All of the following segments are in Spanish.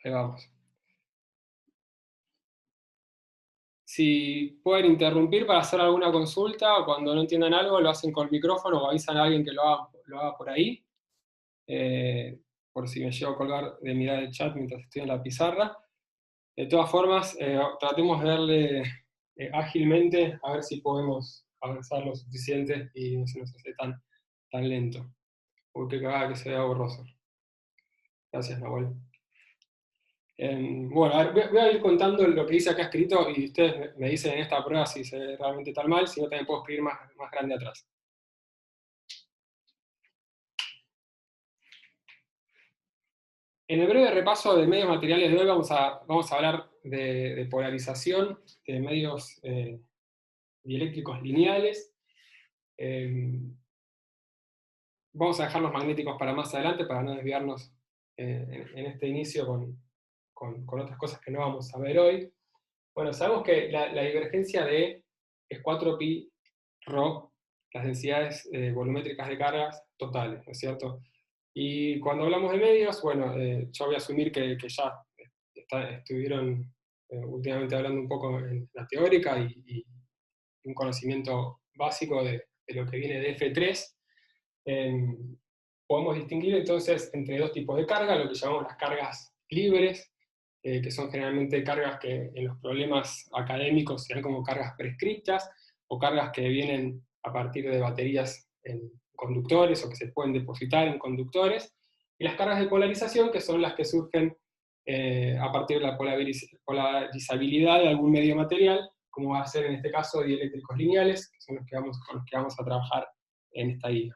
Ahí vamos. Si pueden interrumpir para hacer alguna consulta o cuando no entiendan algo, lo hacen con el micrófono o avisan a alguien que lo haga por ahí. Por si me llego a colgar de mirar el chat mientras estoy en la pizarra. De todas formas, tratemos de darle ágilmente a ver si podemos avanzar lo suficiente y no se nos hace tan lento. Porque cada que se vea borroso. Gracias, Nahuel. Bueno, a ver, voy a ir contando lo que dice acá escrito y ustedes me dicen en esta prueba si se ve realmente tal mal, si no también puedo escribir más grande atrás. En el breve repaso de medios materiales de hoy vamos a hablar de polarización de medios dieléctricos lineales. Vamos a dejar los magnéticos para más adelante para no desviarnos en este inicio con otras cosas que no vamos a ver hoy. Bueno, sabemos que la divergencia de es 4pi ρ, las densidades volumétricas de cargas totales, ¿no es cierto? Y cuando hablamos de medios, bueno, yo voy a asumir que ya estuvieron últimamente hablando un poco en la teórica y un conocimiento básico de lo que viene de F3. Podemos distinguir entonces entre dos tipos de carga, lo que llamamos las cargas libres, que son generalmente cargas que en los problemas académicos se dan como cargas prescriptas, o cargas que vienen a partir de baterías en conductores o que se pueden depositar en conductores, y las cargas de polarización, que son las que surgen a partir de la polarizabilidad de algún medio material, como va a ser en este caso dieléctricos lineales, que son con los que vamos a trabajar en esta guía.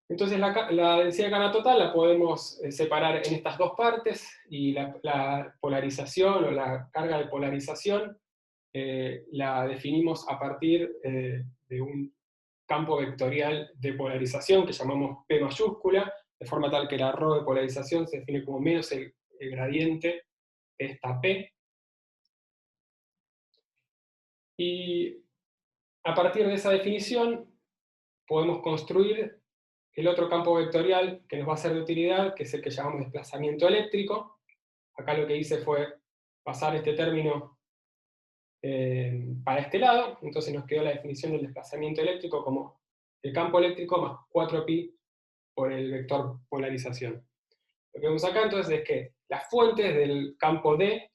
Entonces la densidad de carga total la podemos separar en estas dos partes, y la polarización o la carga de polarización la definimos a partir de un campo vectorial de polarización que llamamos P mayúscula, de forma tal que la ρ de polarización se define como menos el gradiente de esta P. Y a partir de esa definición podemos construir el otro campo vectorial que nos va a ser de utilidad, que es el que llamamos desplazamiento eléctrico. Acá lo que hice fue pasar este término para este lado, entonces nos quedó la definición del desplazamiento eléctrico como el campo eléctrico más 4pi por el vector polarización. Lo que vemos acá entonces es que las fuentes del campo D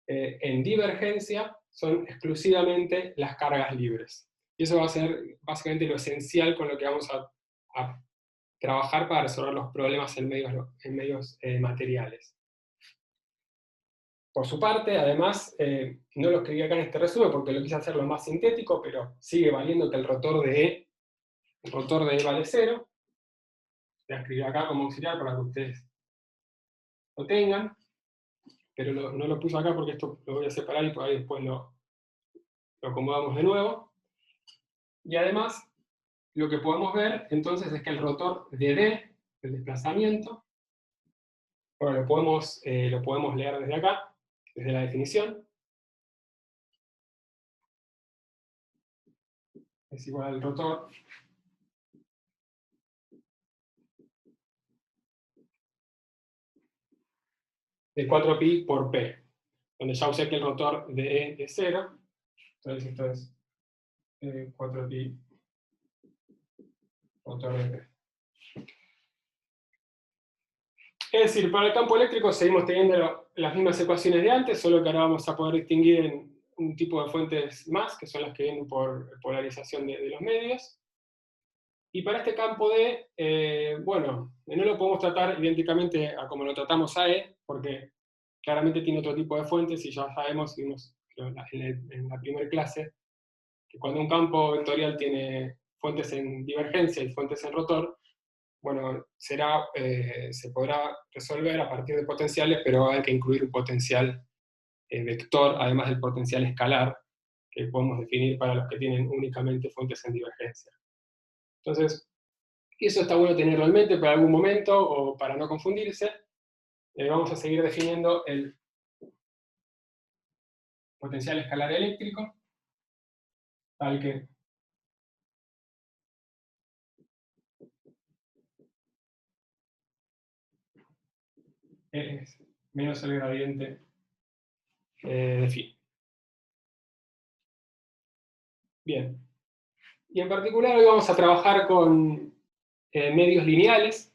en divergencia son exclusivamente las cargas libres. Y eso va a ser básicamente lo esencial con lo que vamos a trabajar para resolver los problemas en medios materiales. Por su parte, además, no lo escribí acá en este resumen porque lo quise hacer lo más sintético, pero sigue valiendo que el rotor de E vale 0. Voy a escribir acá como auxiliar para que ustedes lo tengan, pero no lo puse acá porque esto lo voy a separar y por ahí después lo acomodamos de nuevo. Y además, lo que podemos ver entonces es que el rotor de D, el desplazamiento, bueno, lo podemos leer desde acá, desde la definición. Es igual al rotor de 4pi por P, donde ya usé que el rotor de E es 0, entonces esto es 4pi rotor de P. Es decir, para el campo eléctrico seguimos teniendo las mismas ecuaciones de antes, solo que ahora vamos a poder distinguir en un tipo de fuentes más, que son las que vienen por polarización de los medios. Y para este campo D, bueno, no lo podemos tratar idénticamente a como lo tratamos a E, porque claramente tiene otro tipo de fuentes, y ya sabemos, vimos en la primera clase, que cuando un campo vectorial tiene fuentes en divergencia y fuentes en rotor, bueno, se podrá resolver a partir de potenciales, pero hay que incluir un potencial vector, además del potencial escalar, que podemos definir para los que tienen únicamente fuentes en divergencia. Entonces, eso está bueno tenerlo en mente para algún momento o para no confundirse. Vamos a seguir definiendo el potencial escalar eléctrico, tal que E es menos el gradiente de phi. Bien. Y en particular hoy vamos a trabajar con medios lineales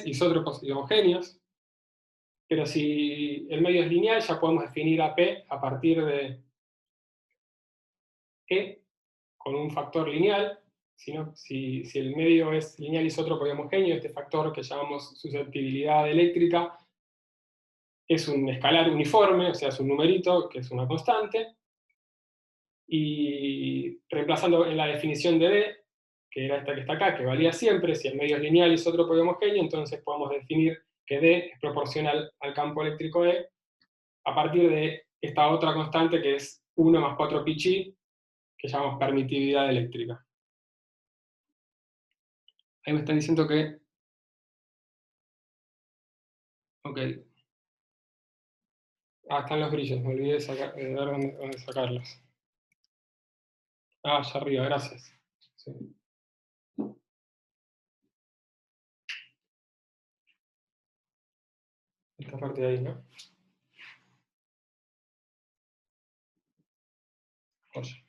isótropos y homogéneos. Pero si el medio es lineal, ya podemos definir a P a partir de E con un factor lineal. Si el medio es lineal isótropo y homogéneo, este factor que llamamos susceptibilidad eléctrica es un escalar uniforme, o sea, es un numerito que es una constante. Y reemplazando en la definición de D, que era esta que está acá, que valía siempre, si el medio es lineal, isótropo y homogéneo, entonces podemos definir que D es proporcional al campo eléctrico E a partir de esta otra constante que es 1 más 4 pi chi, que llamamos permitividad eléctrica. Ahí me están diciendo que... Ok. Ah, están los brillos, me olvidé de ver dónde sacarlos. Ah, allá arriba, gracias. Sí. Esta parte de ahí, ¿no? Oye.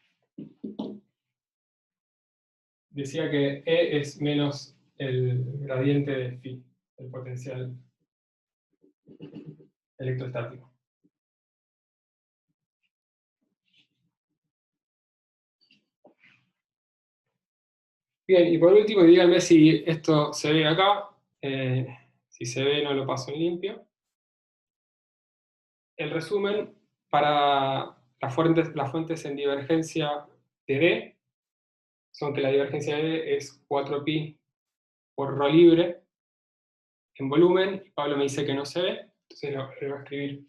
Decía que E es menos el gradiente de phi, el potencial electrostático. Bien, y por último, díganme si esto se ve acá. Si se ve, no lo paso en limpio. El resumen para las fuentes en divergencia de D son que la divergencia de D es 4pi por ρ libre en volumen. Pablo me dice que no se ve, entonces le voy a escribir.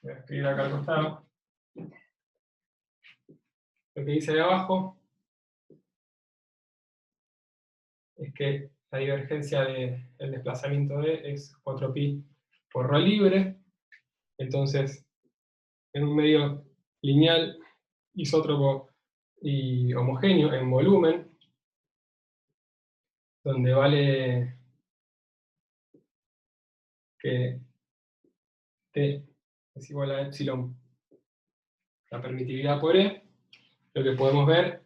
Voy a escribir acá al costado. Lo que dice de abajo es que la divergencia del desplazamiento D es 4pi por ρ libre. Entonces, en un medio lineal, isótropo y homogéneo en volumen, donde vale que T es igual a epsilon, la permitividad por E, lo que podemos ver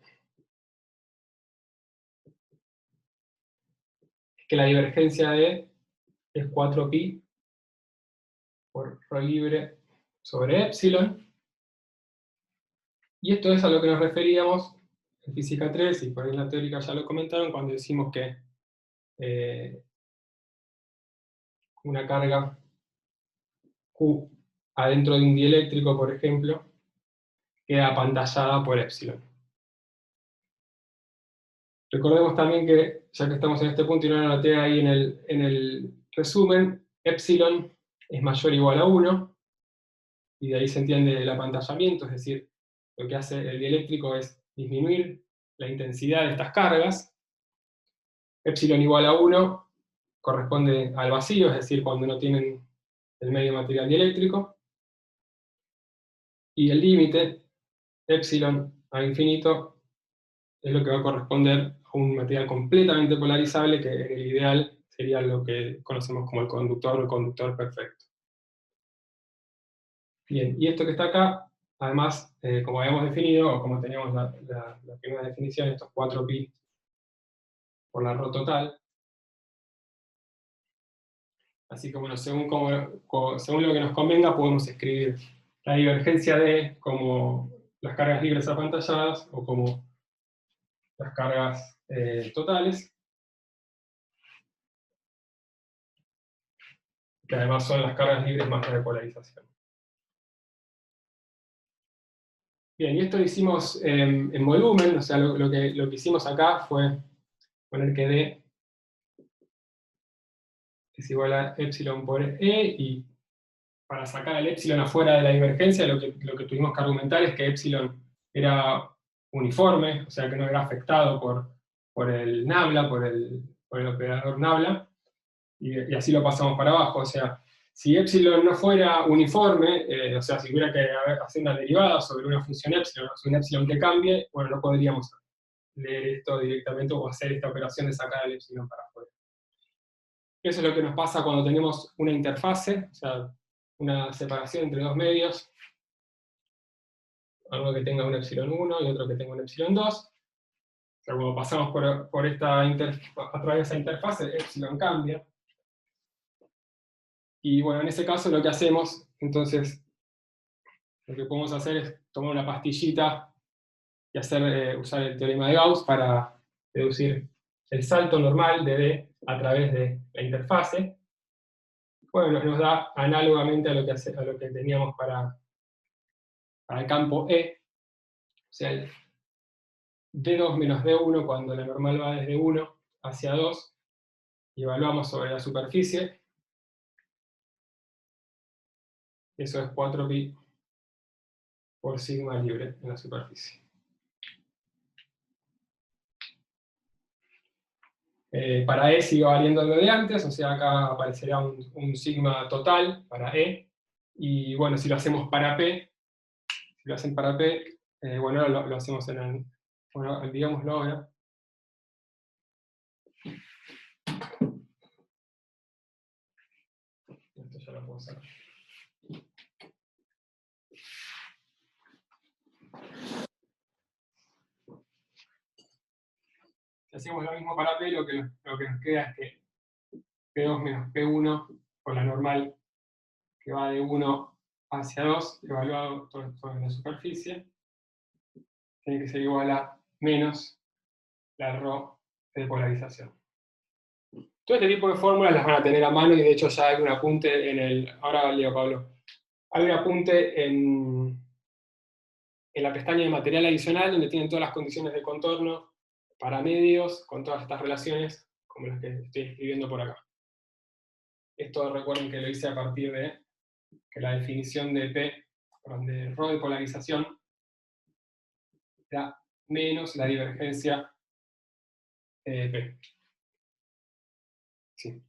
es que la divergencia de E es 4pi por ρ libre sobre epsilon. Y esto es a lo que nos referíamos en física 3, y por ahí en la teórica ya lo comentaron, cuando decimos que una carga Q adentro de un dieléctrico, por ejemplo, queda apantallada por epsilon. Recordemos también que, ya que estamos en este punto y no lo anoté ahí en el resumen, epsilon es mayor o igual a 1, y de ahí se entiende el apantallamiento, es decir, lo que hace el dieléctrico es disminuir la intensidad de estas cargas. Epsilon igual a 1 corresponde al vacío, es decir, cuando no tienen el medio material dieléctrico. Y el límite, epsilon a infinito, es lo que va a corresponder a un material completamente polarizable, que en el ideal sería lo que conocemos como el conductor o el conductor perfecto. Bien, y esto que está acá, además, como habíamos definido, o como teníamos la primera definición, estos 4pi por la ρ total. Así que bueno, según lo que nos convenga, podemos escribir la divergencia D como las cargas libres apantalladas o como las cargas totales, que además son las cargas libres más la de polarización. Bien, y esto lo hicimos en volumen, o sea, lo que hicimos acá fue poner que D es igual a epsilon por E, y para sacar el epsilon afuera de la divergencia, lo que tuvimos que argumentar es que epsilon era uniforme, o sea que no era afectado por el nabla, por el operador nabla, y así lo pasamos para abajo. O sea, si epsilon no fuera uniforme, o sea, si hubiera que hacer una derivada sobre una función epsilon, o un epsilon que cambie, bueno, no podríamos leer esto directamente o hacer esta operación de sacar el epsilon para afuera. Eso es lo que nos pasa cuando tenemos una interfase, o sea, una separación entre dos medios, algo que tenga un epsilon 1 y otro que tenga un epsilon 2. O sea, cuando pasamos por esta a través de esa interfase, epsilon cambia. Y bueno, en ese caso lo que hacemos, entonces, lo que podemos hacer es tomar una pastillita y usar el teorema de Gauss para deducir el salto normal de D a través de la interfase. Bueno, nos da análogamente a lo que teníamos para el campo E, o sea, el D2 menos D1 cuando la normal va desde 1 hacia 2, y evaluamos sobre la superficie. Eso es 4pi por sigma libre en la superficie. Para E sigue valiendo lo de antes, o sea, acá aparecerá un sigma total para E, y bueno, si lo hacemos para P, bueno, lo hacemos bueno, digámoslo ahora. Esto ya lo puedo sacar. Si hacemos lo mismo para P, lo que nos queda es que P2 menos P1 por la normal que va de 1 hacia 2, evaluado todo esto en la superficie, tiene que ser igual a menos la rho de polarización. Todo este tipo de fórmulas las van a tener a mano, y de hecho ya hay un apunte en el... Ahora leo, Pablo. Hay un apunte en la pestaña de material adicional, donde tienen todas las condiciones de contorno para medios, con todas estas relaciones, como las que estoy escribiendo por acá. Esto recuerden que lo hice a partir de que la definición de P, de rho de polarización, era menos la divergencia de P. Sí.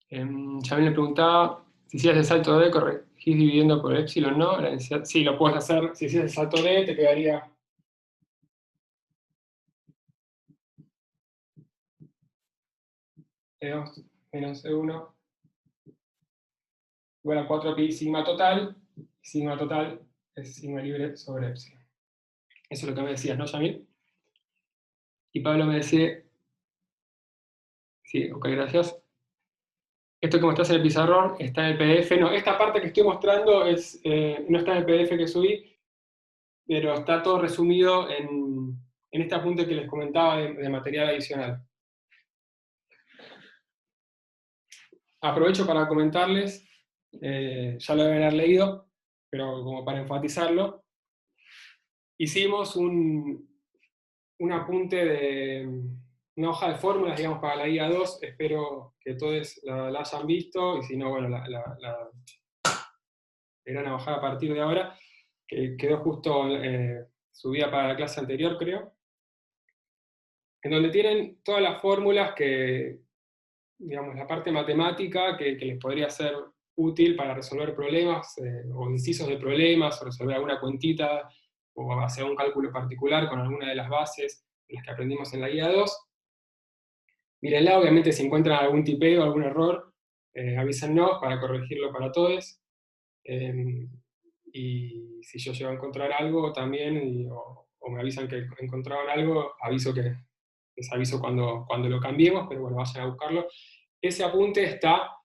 Jamil me preguntaba si hacías el salto D, corregís dividiendo por epsilon, ¿no? Sí, lo puedes hacer. Si hacías el salto D, te quedaría E2 menos E1 igual a 4pi sigma total. Sigma total es sigma libre sobre epsilon. Eso es lo que me decías, ¿no, Jamil? Y Pablo me decía... Sí, ok, gracias. Esto que mostraste en el pizarrón está en el PDF. No, esta parte que estoy mostrando no está en el PDF que subí, pero está todo resumido en este apunte que les comentaba de material adicional. Aprovecho para comentarles, ya lo deben haber leído, pero como para enfatizarlo, hicimos un apunte de una hoja de fórmulas, digamos, para la guía 2, espero que todos la hayan visto, y si no, bueno, la irán a bajar a partir de ahora, que quedó justo subida para la clase anterior, creo, en donde tienen todas las fórmulas que, digamos, la parte matemática que les podría ser útil para resolver problemas, o incisos de problemas, o resolver alguna cuentita, o hacer un cálculo particular con alguna de las bases de las que aprendimos en la guía 2. Mírenla, obviamente si encuentran algún tipeo, algún error, avísennos para corregirlo para todos. Y si yo llego a encontrar algo también, o me avisan que encontraron algo, les aviso cuando lo cambiemos, pero bueno, vayan a buscarlo. Ese apunte está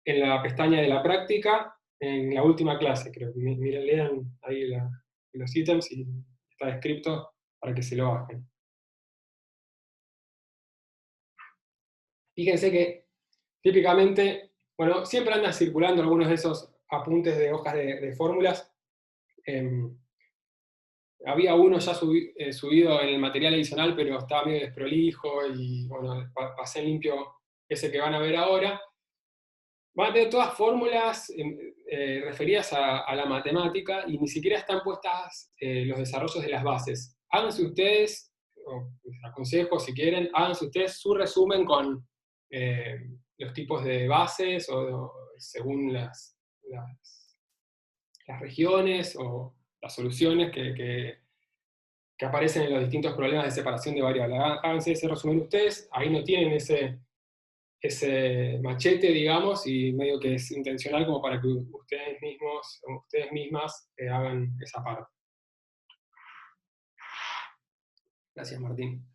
en la pestaña de la práctica, en la última clase, creo. Miren, lean ahí los ítems y está descrito para que se lo bajen. Fíjense que típicamente, bueno, siempre andan circulando algunos de esos apuntes de hojas de fórmulas. Había uno ya subido en el material adicional, pero estaba medio desprolijo, y bueno, pasé limpio ese que van a ver ahora. Van a tener todas fórmulas referidas a la matemática, y ni siquiera están puestas los desarrollos de las bases. Háganse ustedes, o les aconsejo si quieren, háganse ustedes su resumen con los tipos de bases, o según las regiones, o las soluciones que que aparecen en los distintos problemas de separación de variables. Háganse ese resumen ustedes, ahí no tienen ese machete, digamos, y medio que es intencional como para que ustedes mismos o ustedes mismas hagan esa parte. Gracias, Martín.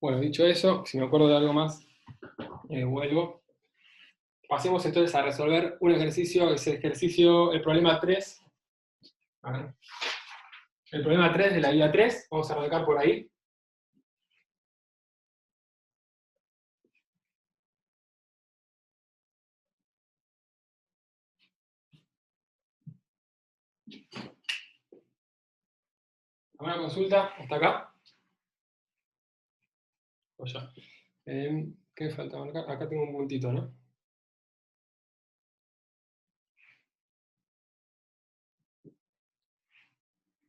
Bueno, dicho eso, si me acuerdo de algo más, vuelvo. Pasemos entonces a resolver un ejercicio, el problema 3. A ver. El problema 3 de la guía 3, vamos a arrancar por ahí. ¿Alguna consulta? ¿Hasta acá? O ya. ¿Qué falta? Acá tengo un puntito, ¿no?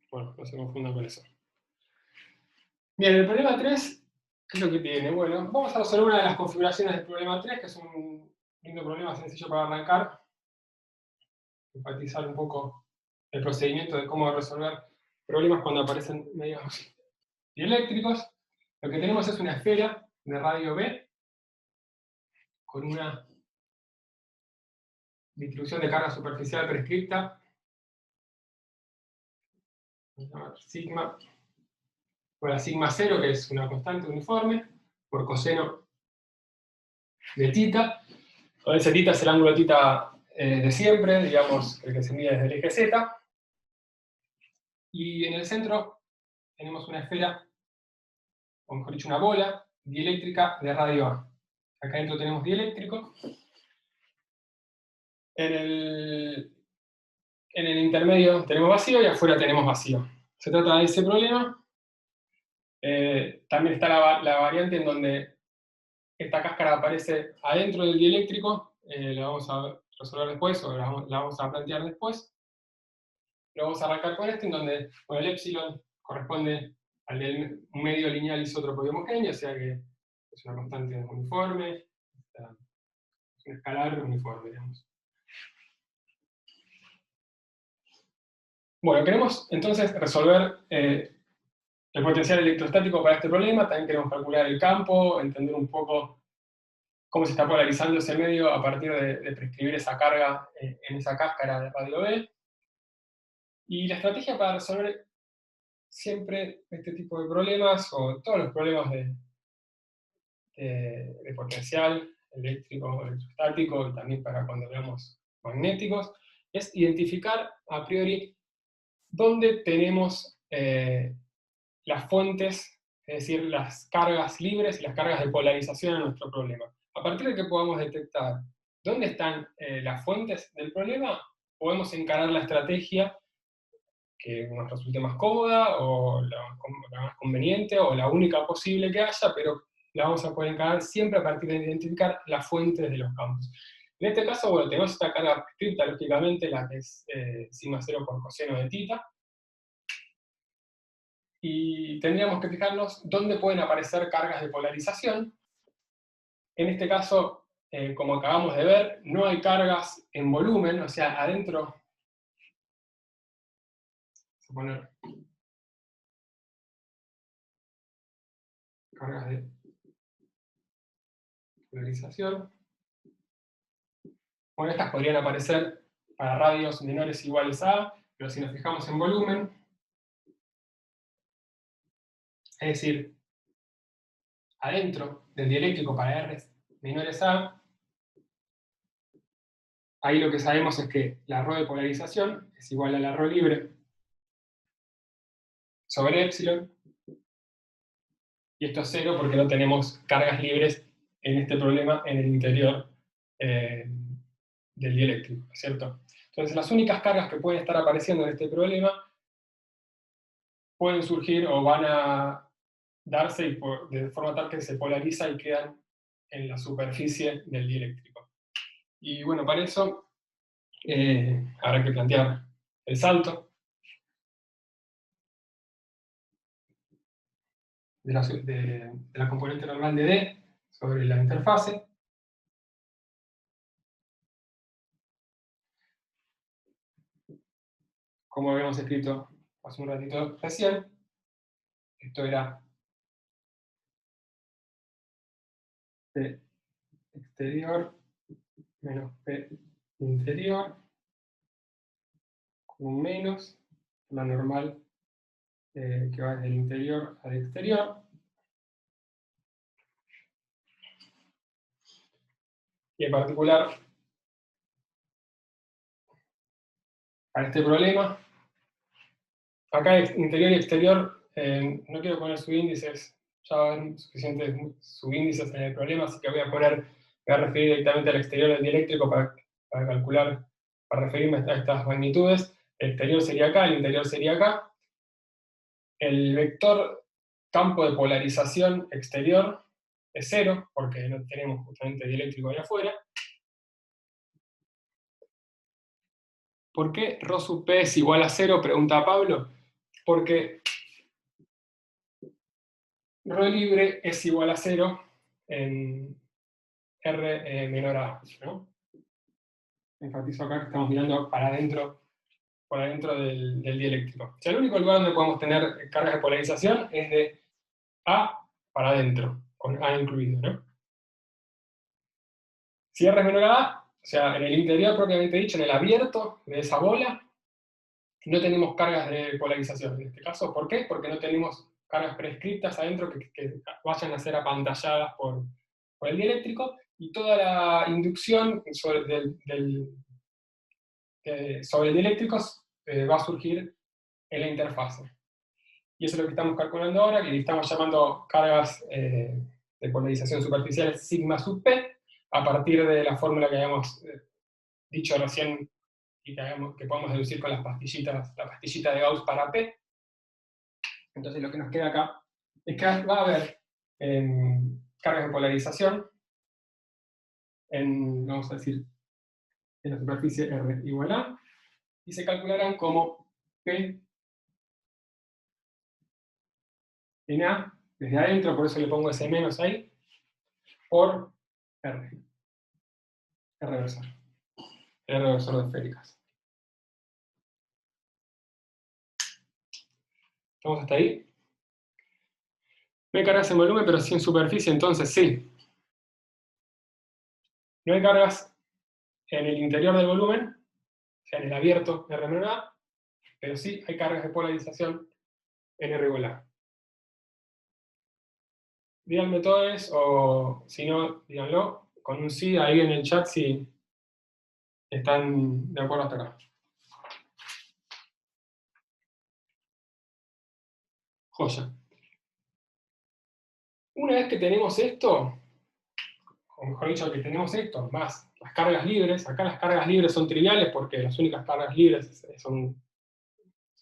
Bueno, no se confundan con eso. Bien, el problema 3, ¿qué es lo que tiene? Bueno, vamos a resolver una de las configuraciones del problema 3, que es un lindo problema sencillo para arrancar. Enfatizar un poco el procedimiento de cómo resolver problemas cuando aparecen medios dieléctricos. Lo que tenemos es una esfera de radio B con una distribución de carga superficial prescripta, sigma, por la sigma 0, que es una constante uniforme, por coseno de tita, donde ese tita es el ángulo tita de siempre, digamos, el que se mide desde el eje Z. Y en el centro tenemos una esfera, o mejor dicho, una bola dieléctrica de radio A. Acá adentro tenemos dieléctrico. En el intermedio tenemos vacío y afuera tenemos vacío. Se trata de ese problema. También está la variante en donde esta cáscara aparece adentro del dieléctrico. La vamos a resolver después, o la vamos a plantear después. Lo vamos a arrancar con este, en donde el épsilon corresponde al del medio lineal isótropo y homogéneo, o sea que es una constante uniforme, es un escalar uniforme, digamos. Bueno, queremos entonces resolver el potencial electrostático para este problema, también queremos calcular el campo, entender un poco cómo se está polarizando ese medio a partir de prescribir esa carga en esa cáscara de radio B. Y la estrategia para resolver siempre este tipo de problemas, o todos los problemas de potencial eléctrico, electrostático, y también para cuando veamos magnéticos, es identificar a priori dónde tenemos las fuentes, es decir, las cargas libres y las cargas de polarización en nuestro problema. A partir de que podamos detectar dónde están las fuentes del problema, podemos encarar la estrategia que nos resulte más cómoda, o la más conveniente, o la única posible que haya, pero la vamos a poder encarar siempre a partir de identificar las fuentes de los campos. En este caso, bueno, tenemos esta carga prescripta, lógicamente, la que es sigma 0 por coseno de tita, y tendríamos que fijarnos dónde pueden aparecer cargas de polarización. En este caso, como acabamos de ver, no hay cargas en volumen, o sea, adentro, vamos a poner cargas de polarización. Bueno, estas podrían aparecer para radios menores o iguales a, pero si nos fijamos en volumen, es decir, adentro del dieléctrico para R menores a, ahí lo que sabemos es que la ρ de polarización es igual a la ρ libre sobre épsilon, y esto es cero porque no tenemos cargas libres en este problema en el interior del dieléctrico, ¿cierto? Entonces las únicas cargas que pueden estar apareciendo en este problema pueden surgir o van a darse de forma tal que se polariza y quedan en la superficie del dieléctrico. Y bueno, para eso habrá que plantear el salto de la componente normal de D sobre la interfase. Como habíamos escrito hace un ratito recién. esto era P exterior menos P interior, con un menos, la normal que va desde el interior al exterior. Y en particular, para este problema, acá interior y exterior, no quiero poner subíndices, ya va a haber suficientes subíndices en el problema, así que voy a referir directamente al exterior del dieléctrico para calcular, para referirme a estas magnitudes. El exterior sería acá, el interior sería acá. El vector campo de polarización exterior es 0, porque no tenemos justamente dieléctrico ahí afuera. ¿Por qué ρ sub p es igual a 0? Pregunta Pablo. Porque ρ libre es igual a 0 en R menor a, ¿no? Enfatizo acá que estamos mirando para adentro, por adentro del dieléctrico. O sea, el único lugar donde podemos tener cargas de polarización es de A para adentro, con A incluido, ¿no? Si R es menor a A, o sea, en el interior propiamente dicho, en el abierto de esa bola, no tenemos cargas de polarización en este caso. ¿Por qué? Porque no tenemos cargas prescriptas adentro que vayan a ser apantalladas por el dieléctrico, y toda la inducción sobre el dieléctrico va a surgir en la interfase. Y eso es lo que estamos calculando ahora, que le estamos llamando cargas de polarización superficial sigma sub p, a partir de la fórmula que habíamos dicho recién y que podemos deducir con las pastillitas, la pastillita de Gauss para P. Entonces lo que nos queda acá es que va a haber cargas de polarización vamos a decir, en la superficie R igual a, y se calcularán como P en A, desde adentro, por eso le pongo ese menos ahí, por R. R versor. R versor de esféricas. ¿Estamos hasta ahí? No hay cargas en volumen, pero sí en superficie, entonces sí. No hay cargas en el interior del volumen, o sea, en el abierto R menor A, pero sí hay cargas de polarización en R igual a. Díganme todos, o si no, díganlo, con un sí ahí en el chat si están de acuerdo hasta acá. Joya. Una vez que tenemos esto, o mejor dicho, que tenemos esto, más las cargas libres, acá las cargas libres son triviales porque las únicas cargas libres son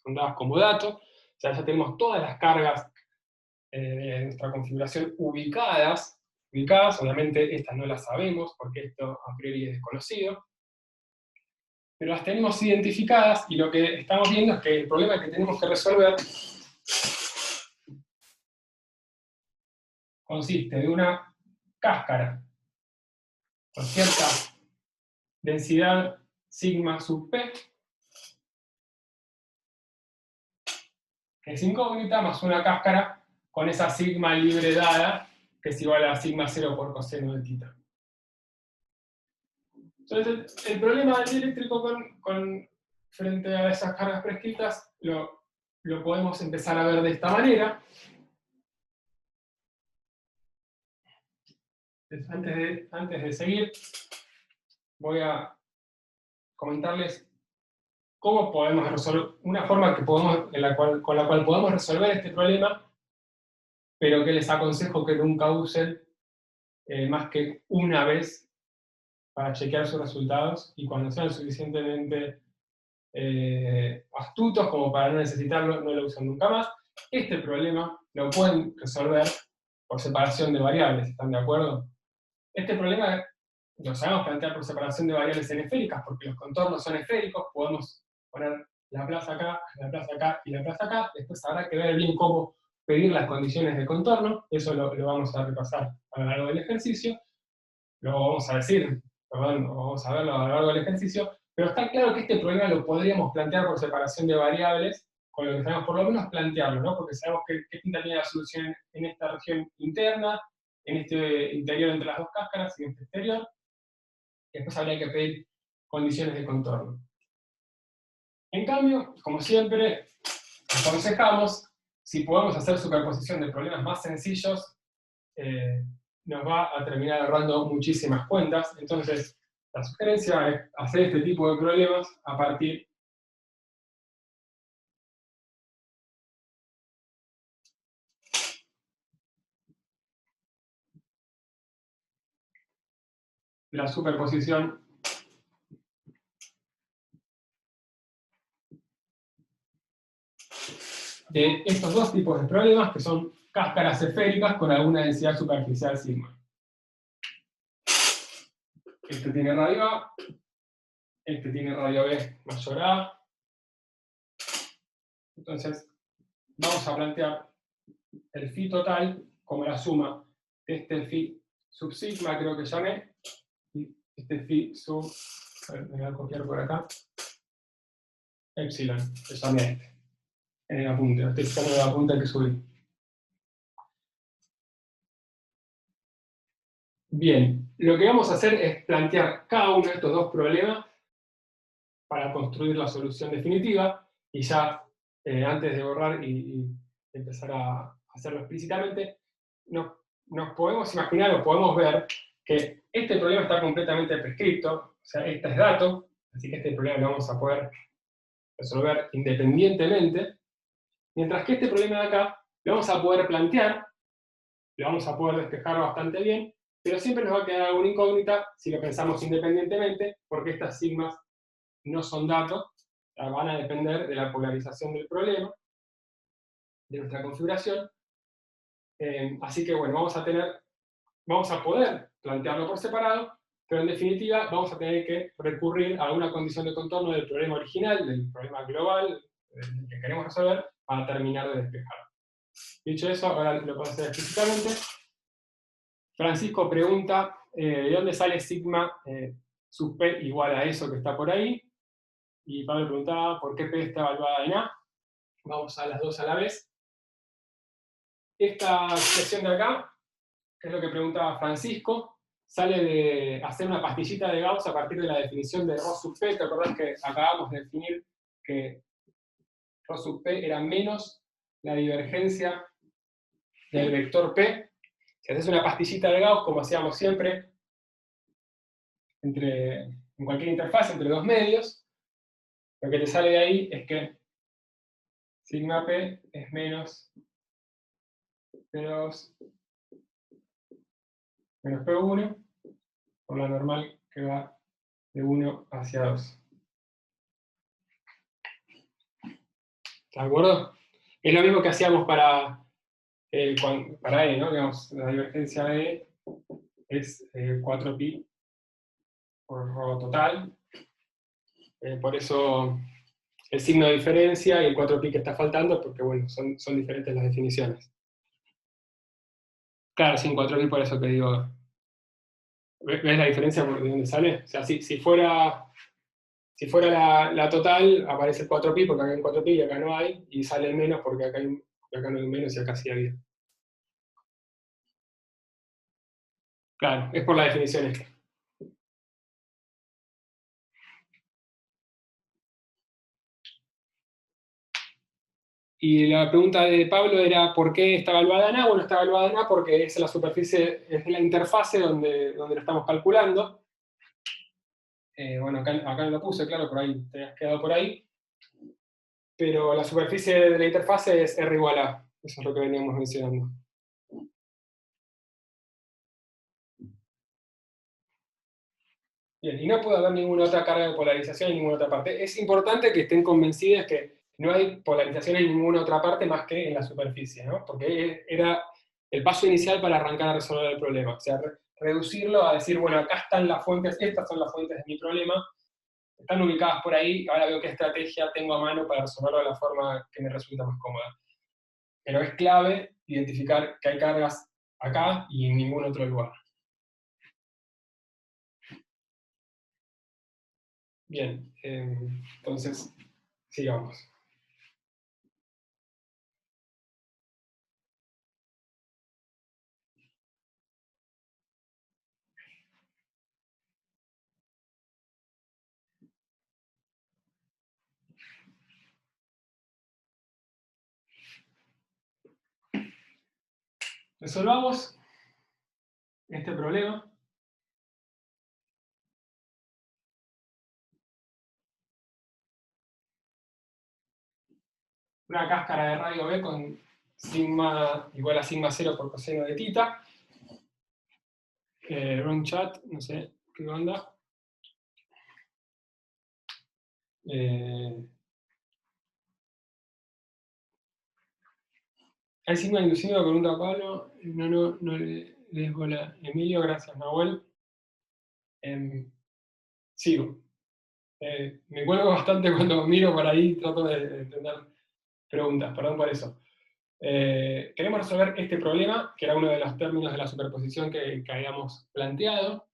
dadas como dato, o sea, ya tenemos todas las cargas de nuestra configuración ubicadas, obviamente estas no las sabemos porque esto a priori es desconocido, pero las tenemos identificadas, y lo que estamos viendo es que el problema que tenemos que resolver consiste de una cáscara con cierta densidad sigma sub p, que es incógnita, más una cáscara con esa sigma libre dada, que es igual a sigma 0 por coseno de θ. Entonces, el problema del dieléctrico frente a esas cargas prescritas lo podemos empezar a ver de esta manera. Antes de seguir, voy a comentarles cómo podemos resolver, una forma con la cual podemos resolver este problema, pero que les aconsejo que nunca usen más que una vez para chequear sus resultados, y cuando sean suficientemente astutos como para no necesitarlo, no lo usan nunca más. Este problema lo pueden resolver por separación de variables, ¿están de acuerdo? Este problema lo sabemos plantear por separación de variables en esféricas, porque los contornos son esféricos, podemos poner la plaza acá, la plaza acá y la plaza acá. Después habrá que ver bien cómo pedir las condiciones de contorno, eso lo vamos a repasar a lo largo del ejercicio, lo vamos a decir, perdón, vamos a verlo a lo largo del ejercicio, pero está claro que este problema lo podríamos plantear por separación de variables con lo que sabemos, por lo menos plantearlo, ¿no? Porque sabemos que pinta tiene la solución en esta región interna, en este interior entre las dos cáscaras y en este exterior. Y después habría que pedir condiciones de contorno. En cambio, como siempre, aconsejamos, si podemos hacer superposición de problemas más sencillos, nos va a terminar ahorrando muchísimas cuentas. Entonces, la sugerencia es hacer este tipo de problemas a partir de la superposición de estos dos tipos de problemas, que son cáscaras esféricas con alguna densidad superficial sigma. Este tiene radio A, este tiene radio B mayor a. Entonces, vamos a plantear el phi total como la suma de este phi sub sigma, creo que llamé, y este phi sub, a ver, me voy a copiar por acá, epsilon, que llamé a este, en el apunte, estoy buscando el apunte que subí. Bien, lo que vamos a hacer es plantear cada uno de estos dos problemas para construir la solución definitiva, y ya antes de borrar y empezar a hacerlo explícitamente, nos podemos imaginar o podemos ver que este problema está completamente prescripto, o sea, este es dato, así que este problema lo vamos a poder resolver independientemente, mientras que este problema de acá lo vamos a poder plantear, lo vamos a poder despejar bastante bien, pero siempre nos va a quedar alguna incógnita si lo pensamos independientemente, porque estas sigmas no son datos, van a depender de la polarización del problema, de nuestra configuración. Así que bueno, vamos a poder plantearlo por separado, pero en definitiva vamos a tener que recurrir a alguna condición de contorno del problema original, del problema global que queremos resolver, para terminar de despejar. Dicho eso, ahora lo puedo hacer explícitamente. Francisco pregunta, ¿de dónde sale sigma sub p igual a eso que está por ahí? Y Pablo preguntaba, ¿por qué p está evaluada en A? Vamos a las dos a la vez. Esta expresión de acá, que es lo que preguntaba Francisco, sale de hacer una pastillita de Gauss a partir de la definición de ρ sub p. ¿Te acordás que acabamos de definir que ρ sub p era menos la divergencia del vector p? Si haces una pastillita de Gauss, como hacíamos siempre, en cualquier interfaz entre dos medios, lo que te sale de ahí es que sigma p es menos P2 menos P1 por la normal que va de 1 hacia 2. ¿De acuerdo? Es lo mismo que hacíamos para E, ¿no? Digamos, la divergencia de E es 4pi por ρ total. Por eso el signo de diferencia y el 4pi que está faltando, porque bueno, son diferentes las definiciones. Claro, sin 4pi, por eso que digo. ¿Ves la diferencia por de dónde sale? O sea, si fuera la total, aparece el 4pi porque acá hay un 4pi y acá no hay, y sale el menos porque acá no hay un menos y acá sí había. Claro, es por la definición esta. Y la pregunta de Pablo era ¿por qué está evaluada en A? Bueno, está evaluada en A porque es la superficie, es la interfase donde lo estamos calculando. Bueno, acá no lo puse, claro, por ahí te has quedado por ahí. Pero la superficie de la interfase es R igual a. Eso es lo que veníamos mencionando. Bien, y no puede haber ninguna otra carga de polarización en ninguna otra parte. Es importante que estén convencidos que no hay polarización en ninguna otra parte más que en la superficie, ¿no? Porque era el paso inicial para arrancar a resolver el problema. O sea, reducirlo a decir, bueno, acá están las fuentes, estas son las fuentes de mi problema, están ubicadas por ahí, ahora veo qué estrategia tengo a mano para resolverlo de la forma que me resulta más cómoda. Pero es clave identificar que hay cargas acá y en ningún otro lugar. Bien, entonces, sigamos. Resolvamos este problema. Una cáscara de radio B con sigma igual a sigma 0 por coseno de tita. Wrong chat, no sé qué onda. Hay sigma inducido, pregunta a Pablo. No le des bola. Emilio, gracias, Nahuel. Sigo. Me cuelgo bastante cuando miro por ahí y trato de entender preguntas, perdón por eso. Queremos resolver este problema, que era uno de los términos de la superposición que habíamos planteado.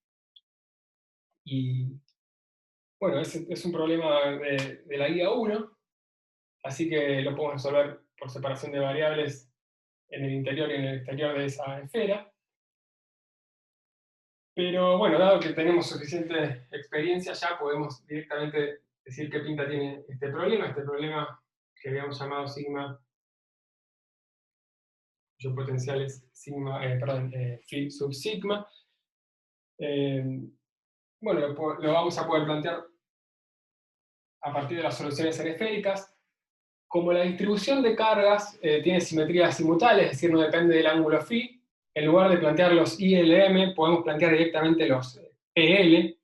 Y bueno, es un problema de la guía 1, así que lo podemos resolver por separación de variables en el interior y en el exterior de esa esfera. Pero bueno, dado que tenemos suficiente experiencia ya, podemos directamente decir qué pinta tiene este problema que habíamos llamado sigma, cuyo potencial es sigma, phi sub sigma. Bueno, lo vamos a poder plantear a partir de las soluciones esféricas. Como la distribución de cargas tiene simetría azimutal, es decir, no depende del ángulo phi, en lugar de plantear los ILM, podemos plantear directamente los EL.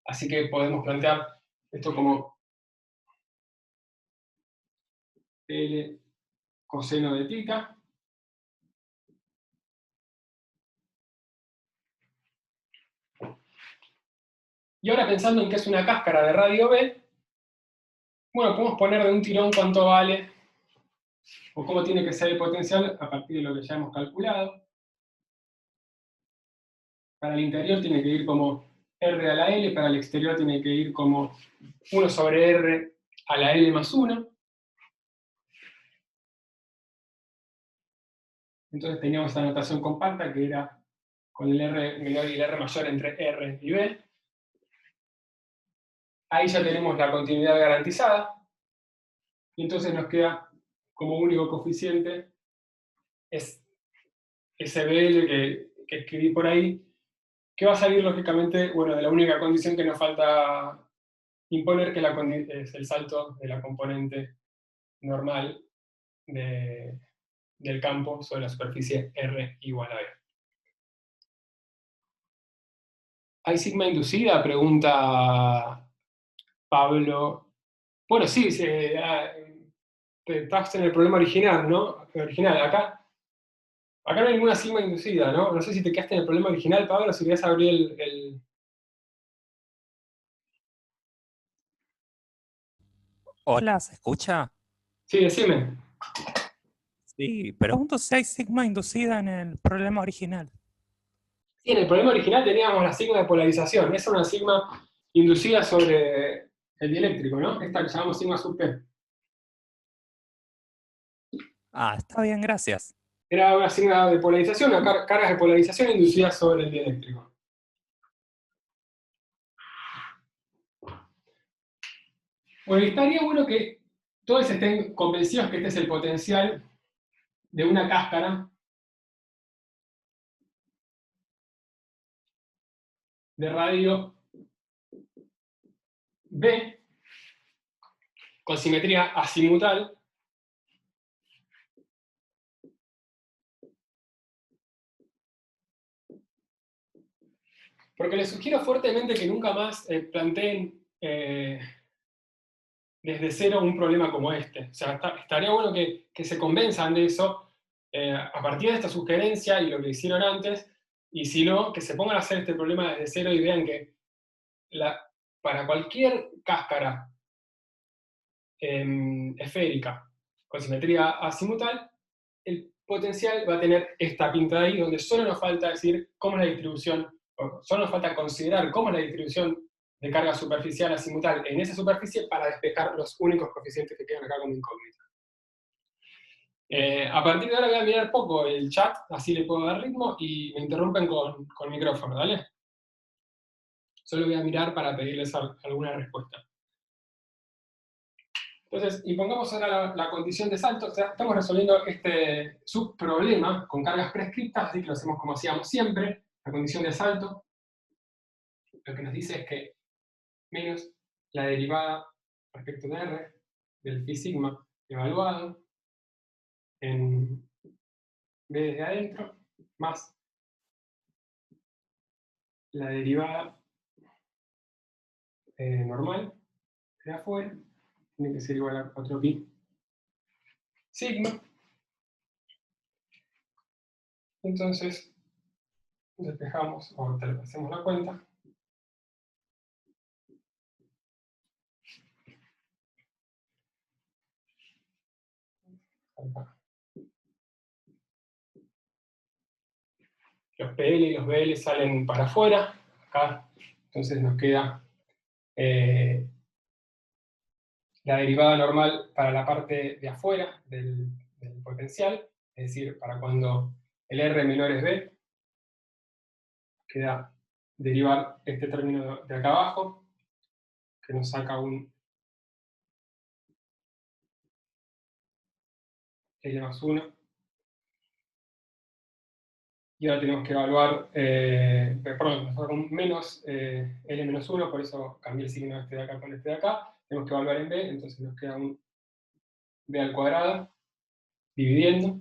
Así que podemos plantear esto como L coseno de tita. Y ahora pensando en que es una cáscara de radio B, bueno, podemos poner de un tirón cuánto vale, o cómo tiene que ser el potencial a partir de lo que ya hemos calculado. Para el interior tiene que ir como R a la L, para el exterior tiene que ir como 1 sobre R a la L más 1. Entonces teníamos esta notación compacta que era con el R menor y el R mayor entre R y B. Ahí ya tenemos la continuidad garantizada. Y entonces nos queda como único coeficiente es ese BL que escribí por ahí, que va a salir lógicamente, bueno, de la única condición que nos falta imponer, que es el salto de la componente normal del campo sobre la superficie R igual a B. ¿Hay sigma inducida? Pregunta Pablo. Bueno, sí, estás en el problema original, ¿no? Acá no hay ninguna sigma inducida, ¿no? No sé si te quedaste en el problema original, Pablo, si querías abrir el... Hola, ¿se escucha? Sí, decime. Sí, pregunto si hay sigma inducida en el problema original. Sí, en el problema original teníamos la sigma de polarización. Esa es una sigma inducida sobre el dieléctrico, ¿no? Esta que llamamos sigma sub P. Ah, está bien, gracias. Era una sigma de polarización, cargas de polarización inducidas sobre el dieléctrico. Bueno, estaría bueno que todos estén convencidos que este es el potencial de una cáscara de radio B con simetría azimutal. Porque les sugiero fuertemente que nunca más planteen desde cero un problema como este. O sea, estaría bueno que se convenzan de eso a partir de esta sugerencia y lo que hicieron antes, y si no, que se pongan a hacer este problema desde cero y vean que para cualquier cáscara esférica con simetría azimutal, el potencial va a tener esta pinta de ahí, donde solo nos falta decir cómo es la distribución, o solo nos falta considerar cómo es la distribución de carga superficial azimutal en esa superficie para despejar los únicos coeficientes que quedan acá como incógnita. A partir de ahora voy a mirar poco el chat, así le puedo dar ritmo, y me interrumpen con micrófono, ¿vale? Solo voy a mirar para pedirles alguna respuesta. Entonces, impongamos ahora la condición de salto. O sea, estamos resolviendo este subproblema con cargas prescriptas, así que lo hacemos como hacíamos siempre. La condición de salto lo que nos dice es que menos la derivada respecto de R del phi sigma evaluado en B desde adentro, más la derivada normal de afuera, tiene que ser igual a 4pi sigma. Entonces, despejamos, o hacemos la cuenta. Acá. Los PL y los BL salen para afuera, acá. Entonces nos queda la derivada normal para la parte de afuera del potencial, es decir, para cuando el R menor es B, queda derivar este término de acá abajo, que nos saca un L más 1. Y ahora tenemos que evaluar, perdón, nos saca un menos L menos 1, por eso cambié el signo de este de acá con este de acá. Tenemos que evaluar en B, entonces nos queda un B al cuadrado, dividiendo.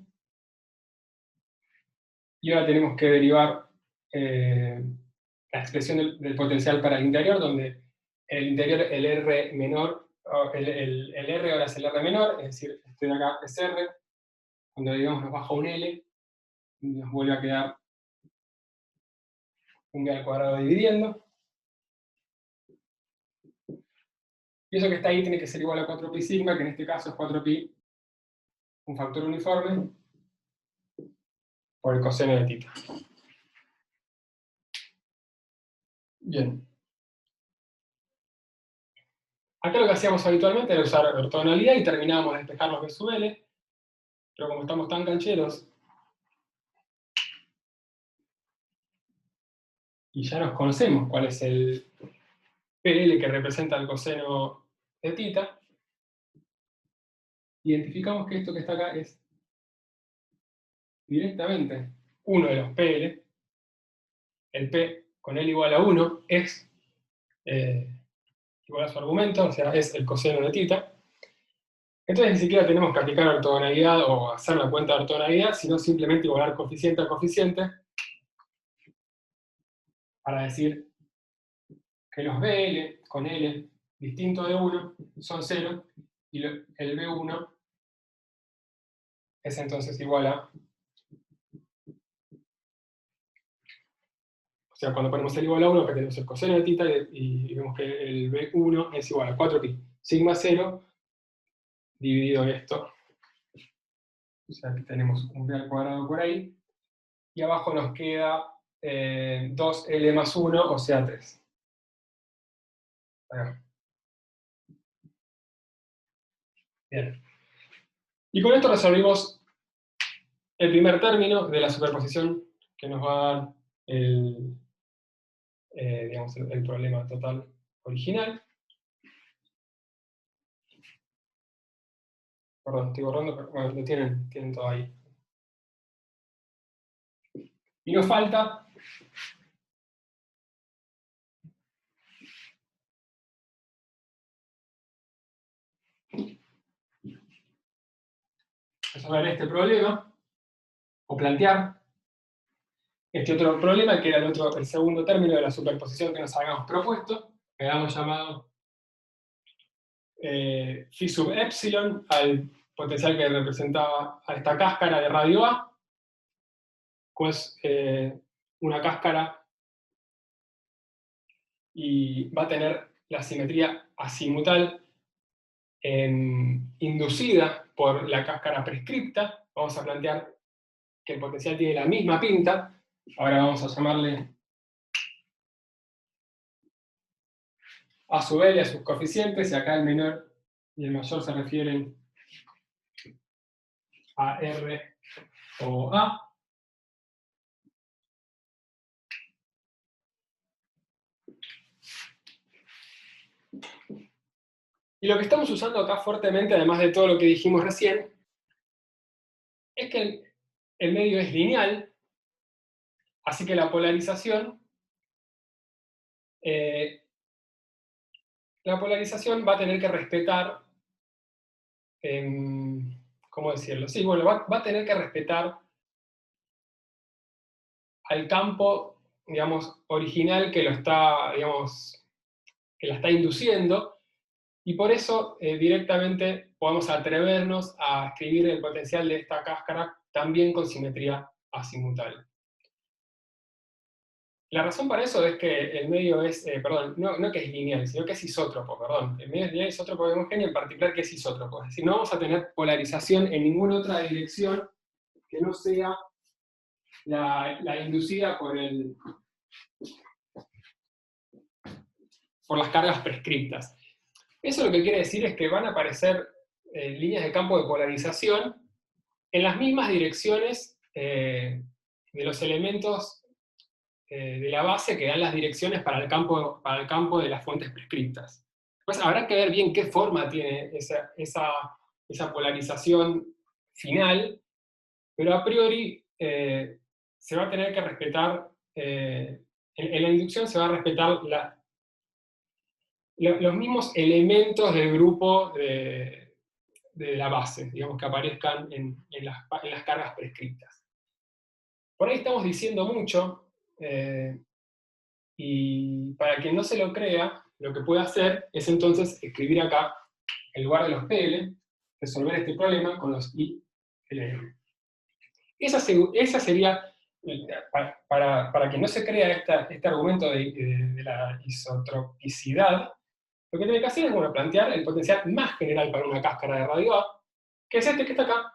Y ahora tenemos que derivar la expresión del potencial para el interior, donde el interior, el R menor, el R ahora es el R menor, es decir, este de acá es R, cuando derivamos nos baja un L, y nos vuelve a quedar un B al cuadrado dividiendo. Y eso que está ahí tiene que ser igual a 4pi sigma, que en este caso es 4pi, un factor uniforme, por el coseno de θ. Bien. Acá lo que hacíamos habitualmente era usar ortogonalidad y terminábamos de despejar los B sub L, pero como estamos tan cancheros, y ya nos conocemos cuál es el PL que representa el coseno de θ, identificamos que esto que está acá es directamente uno de los PL, el P con L igual a 1 es igual a su argumento, o sea, es el coseno de θ. Entonces ni siquiera tenemos que aplicar ortogonalidad o hacer la cuenta de ortogonalidad, sino simplemente igualar coeficiente a coeficiente para decir que los BL con L distinto de 1 son 0 y el B1 es entonces igual a, o sea, cuando ponemos el igual a 1, que tenemos el coseno de θ y vemos que el B1 es igual a 4pi sigma 0 dividido esto. O sea, que tenemos un B al cuadrado por ahí. Y abajo nos queda 2L más 1, o sea 3. Bien. Y con esto resolvimos el primer término de la superposición que nos va a dar digamos, el problema total original. Perdón, estoy borrando, pero bueno, lo tienen todo ahí. Y nos falta resolver este problema, o plantear este otro problema, que era el segundo término de la superposición que nos habíamos propuesto, que habíamos llamado phi sub epsilon al potencial que representaba a esta cáscara de radio A, pues una cáscara y va a tener la simetría azimutal inducida por la cáscara prescripta. Vamos a plantear que el potencial tiene la misma pinta. Ahora vamos a llamarle A sub L a sus coeficientes, y acá el menor y el mayor se refieren a R o A. Y lo que estamos usando acá fuertemente, además de todo lo que dijimos recién, es que el medio es lineal, así que la polarización va a tener que respetar, ¿cómo decirlo? Sí, bueno, va a tener que respetar al campo, digamos, original que lo está, digamos, que la está induciendo, y por eso directamente podemos atrevernos a escribir el potencial de esta cáscara también con simetría azimutal. La razón para eso es que el medio es, perdón, no que es lineal, sino que es isótropo, perdón. El medio es lineal, isótropo de homogéneo, en particular que es isótropo. Es decir, no vamos a tener polarización en ninguna otra dirección que no sea la inducida por las cargas prescriptas. Eso lo que quiere decir es que van a aparecer líneas de campo de polarización en las mismas direcciones de los elementos de la base que dan las direcciones para el campo de las fuentes prescriptas. Pues habrá que ver bien qué forma tiene esa polarización final, pero a priori se va a tener que respetar, en la inducción se va a respetar los mismos elementos del grupo de la base, digamos, que aparezcan en las cargas prescriptas. Por ahí estamos diciendo mucho, y para quien no se lo crea, lo que puede hacer es entonces escribir acá, en lugar de los PL, resolver este problema con los ILM. Esa sería, para que no se crea este argumento de la isotropicidad, lo que tiene que hacer es, bueno, plantear el potencial más general para una cáscara de radio A, que es este que está acá,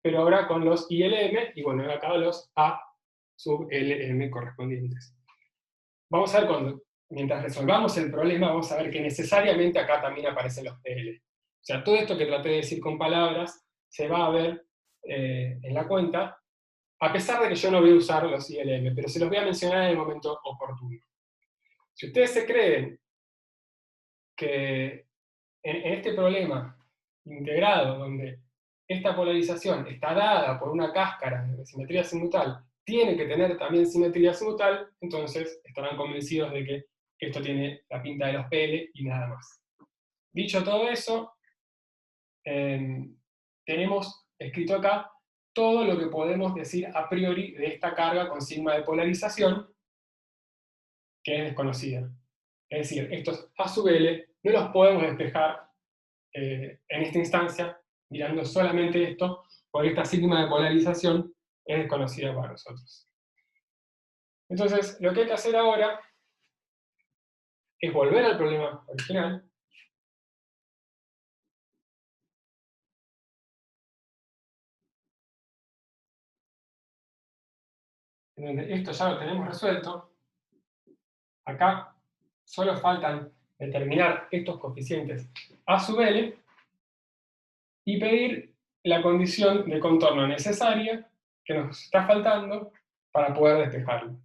pero ahora con los ILM, y bueno, acá los A sub LM correspondientes. Vamos a ver mientras resolvamos el problema, vamos a ver que necesariamente acá también aparecen los PL. O sea, todo esto que traté de decir con palabras se va a ver en la cuenta, a pesar de que yo no voy a usar los ILM, pero se los voy a mencionar en el momento oportuno. Si ustedes se creen que en este problema integrado, donde esta polarización está dada por una cáscara de simetría azimutal, tiene que tener también simetría azimutal, entonces estarán convencidos de que esto tiene la pinta de los PL y nada más. Dicho todo eso, tenemos escrito acá todo lo que podemos decir a priori de esta carga con sigma de polarización, que es desconocida. Es decir, estos A sub L no los podemos despejar en esta instancia, mirando solamente esto, porque esta sigma de polarización es desconocida para nosotros. Entonces, lo que hay que hacer ahora es volver al problema original, en donde esto ya lo tenemos resuelto. Acá solo faltan determinar estos coeficientes A sub L y pedir la condición de contorno necesaria que nos está faltando para poder despejarlo.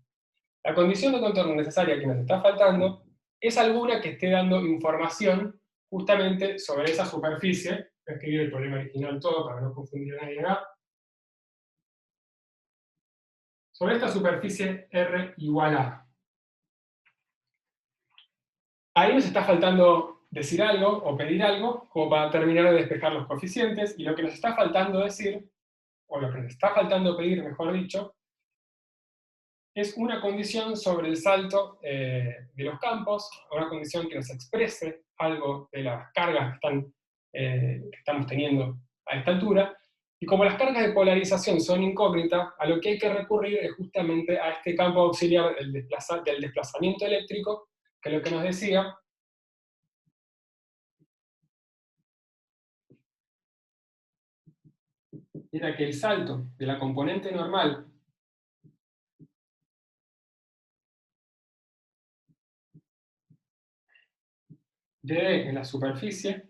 La condición de contorno necesaria que nos está faltando es alguna que esté dando información justamente sobre esa superficie. Voy a escribir el problema original todo para no confundir a nadie acá. Sobre esta superficie R igual a. Ahí nos está faltando decir algo o pedir algo como para terminar de despejar los coeficientes, y lo que nos está faltando decir, o lo que nos está faltando pedir, mejor dicho, es una condición sobre el salto de los campos, una condición que nos exprese algo de las cargas que estamos teniendo a esta altura. Y como las cargas de polarización son incógnitas, a lo que hay que recurrir es justamente a este campo auxiliar del desplazamiento eléctrico, que lo que nos decía era que el salto de la componente normal de D en la superficie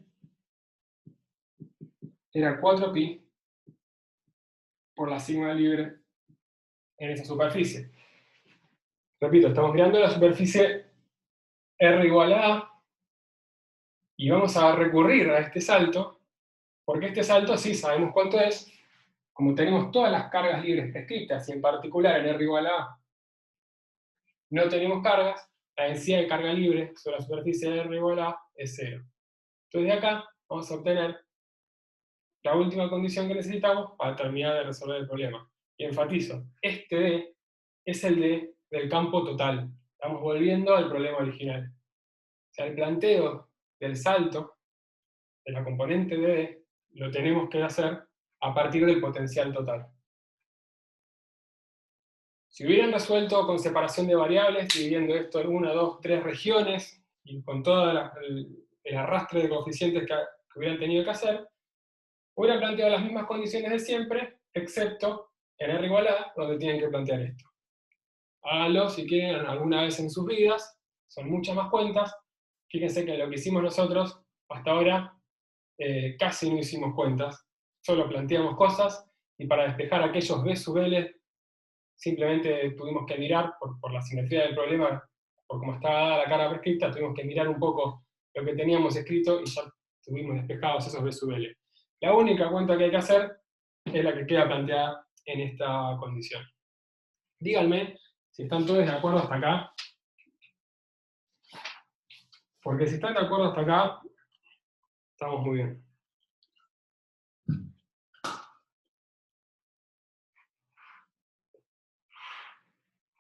era 4pi por la sigma libre en esa superficie. Repito, estamos mirando la superficie R igual a A, Y vamos a recurrir a este salto, porque este salto sí sabemos cuánto es, como tenemos todas las cargas libres prescritas, y en particular en R igual a no tenemos cargas, la densidad de carga libre sobre la superficie de R igual a es 0. Entonces de acá vamos a obtener la última condición que necesitamos para terminar de resolver el problema. Y enfatizo, este D es el D del campo total. Estamos volviendo al problema original. O sea, el planteo del salto de la componente de D lo tenemos que hacer a partir del potencial total. Si hubieran resuelto con separación de variables, dividiendo esto en 1, 2, 3 regiones, y con todo el arrastre de coeficientes que hubieran tenido que hacer, hubieran planteado las mismas condiciones de siempre, excepto en R igual a, donde tienen que plantear esto. Háganlo si quieren alguna vez en sus vidas, son muchas más cuentas. Fíjense que lo que hicimos nosotros hasta ahora casi no hicimos cuentas, solo planteamos cosas, y para despejar aquellos B sub L simplemente tuvimos que mirar, por la simetría del problema, por cómo estaba dada la carga prescripta, tuvimos que mirar un poco lo que teníamos escrito y ya tuvimos despejados esos B sub L. La única cuenta que hay que hacer es la que queda planteada en esta condición. Díganme si están todos de acuerdo hasta acá, porque si están de acuerdo hasta acá, estamos muy bien.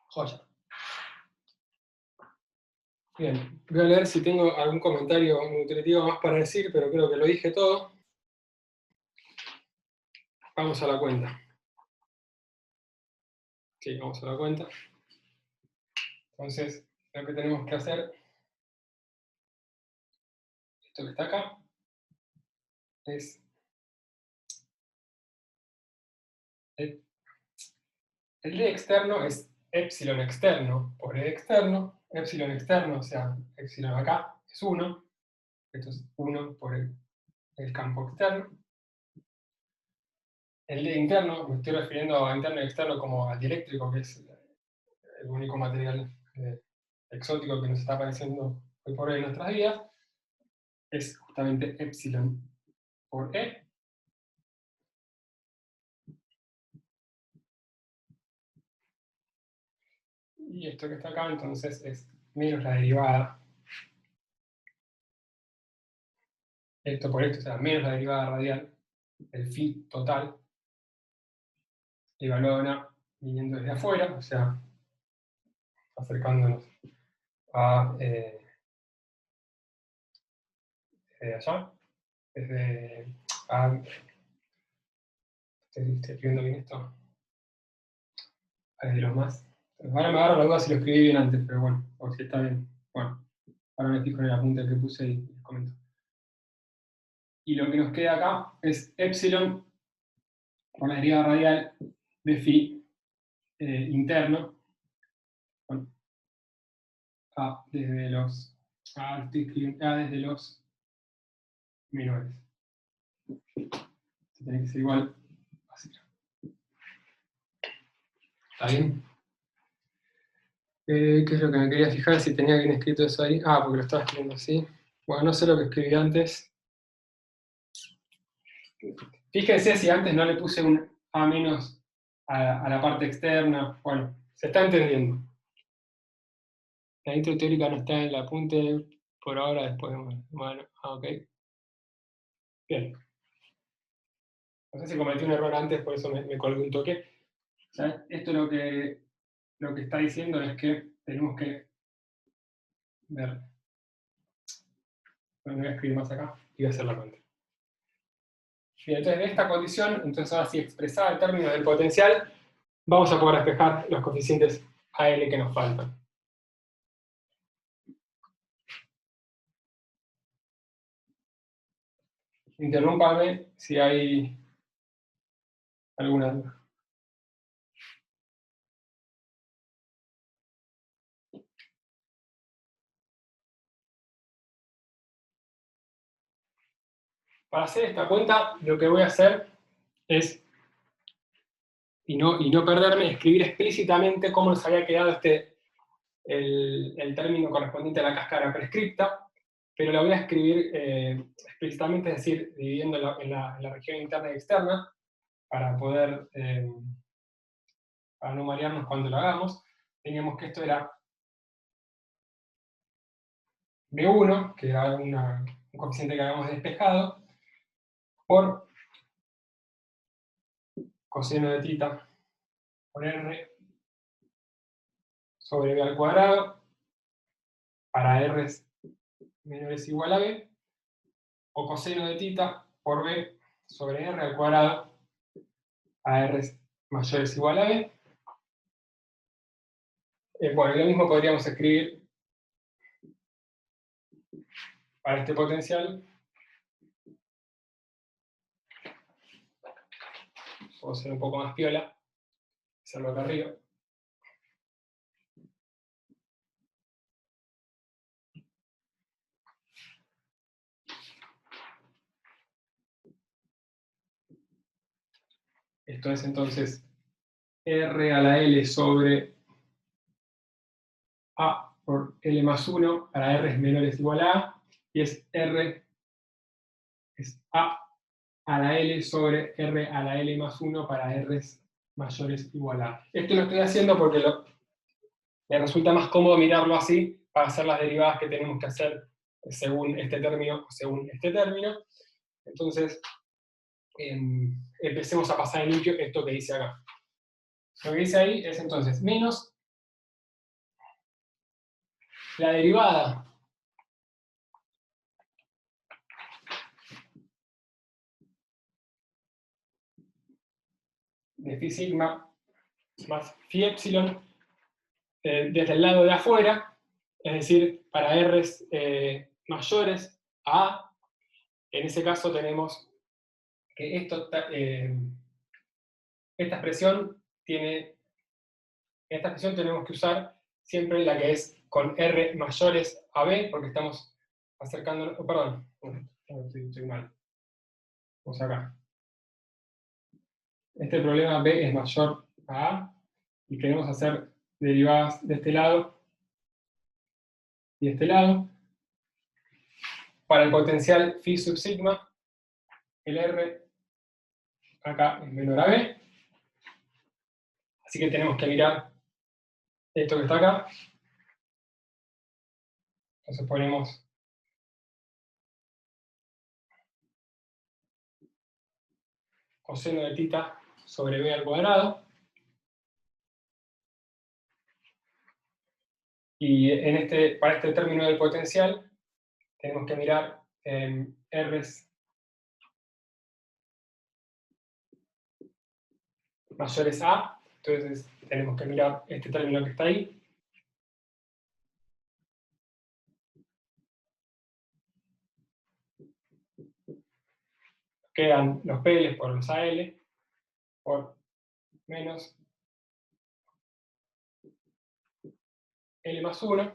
Joya. Bien, voy a leer si tengo algún comentario nutritivo más para decir, pero creo que lo dije todo. Vamos a la cuenta. Sí, vamos a la cuenta. Entonces, lo que tenemos que hacer, esto que está acá, es el D externo es epsilon externo por E externo. Epsilon externo, o sea, epsilon acá es 1. Esto es 1 por el campo externo. El D interno, me estoy refiriendo a interno y externo como al dieléctrico, que es el único material exótico que nos está apareciendo hoy por hoy en nuestras vidas, es justamente epsilon por E. Y esto que está acá, entonces, es menos la derivada. Esto por esto, o sea, menos la derivada radial, el phi total, evaluada viniendo desde afuera, o sea, acercándonos a desde allá, desde a, estoy escribiendo bien esto, desde los más. Ahora me agarro la duda si lo escribí bien antes, pero bueno, o si está bien. Bueno, ahora me fijo en el apunte que puse y les comento. Y lo que nos queda acá es epsilon por la derivada radial de phi interno, bueno, desde los desde los menores. Tiene que ser igual a 0. ¿Está bien? ¿Qué es lo que me quería fijar? Si tenía bien escrito eso ahí. Ah, porque lo estaba escribiendo así. Bueno, no sé lo que escribí antes. Fíjense si antes no le puse un A menos a la parte externa. Bueno, se está entendiendo. La intro teórica no está en el apunte por ahora, después. Bueno, ok. Bien. No sé si cometí un error antes, por eso me colgué un toque. O sea, esto lo que está diciendo es que tenemos que ver. Bueno, voy a escribir más acá y voy a hacer la cuenta. Bien, entonces en esta condición, entonces ahora sí expresada en términos del potencial, vamos a poder despejar los coeficientes AL que nos faltan. Interrúmpame si hay alguna duda. Para hacer esta cuenta, lo que voy a hacer es, y no perderme, escribir explícitamente cómo nos había quedado el término correspondiente a la cáscara prescripta. pero la voy a escribir explícitamente, es decir, dividiendo en la región interna y externa, para poder, para no marearnos cuando lo hagamos. Teníamos que esto era B1, que era un coeficiente que habíamos despejado, por coseno de tita por R sobre B al cuadrado, para R menores igual a B, o coseno de tita por B sobre R al cuadrado, a R mayores igual a B. Bueno, lo mismo podríamos escribir para este potencial. Puedo ser un poco más piola, hacerlo acá arriba. Esto es entonces R a la L sobre A por L más 1 para R menores igual a A, y es R es A a la L sobre R a la L más 1 para R mayores igual a A. Esto lo estoy haciendo porque me resulta más cómodo mirarlo así para hacer las derivadas que tenemos que hacer según este término o según este término. Entonces, empecemos a pasar en limpio esto que dice acá. Lo que dice ahí es entonces menos la derivada de phi sigma más phi epsilon desde el lado de afuera, es decir, para R's mayores a A. En ese caso tenemos que esta expresión tenemos que usar siempre la que es con R mayores a B, porque estamos acercándonos, perdón, estoy mal. Vamos acá. Este problema B es mayor a A, y queremos hacer derivadas de este lado y de este lado. Para el potencial phi sub sigma, el R acá es menor a B, así que tenemos que mirar esto que está acá. Entonces ponemos coseno de tita sobre B al cuadrado, y para este término del potencial tenemos que mirar R's mayores a, entonces tenemos que mirar este término que está ahí. Quedan los PL por los AL, por menos L más 1,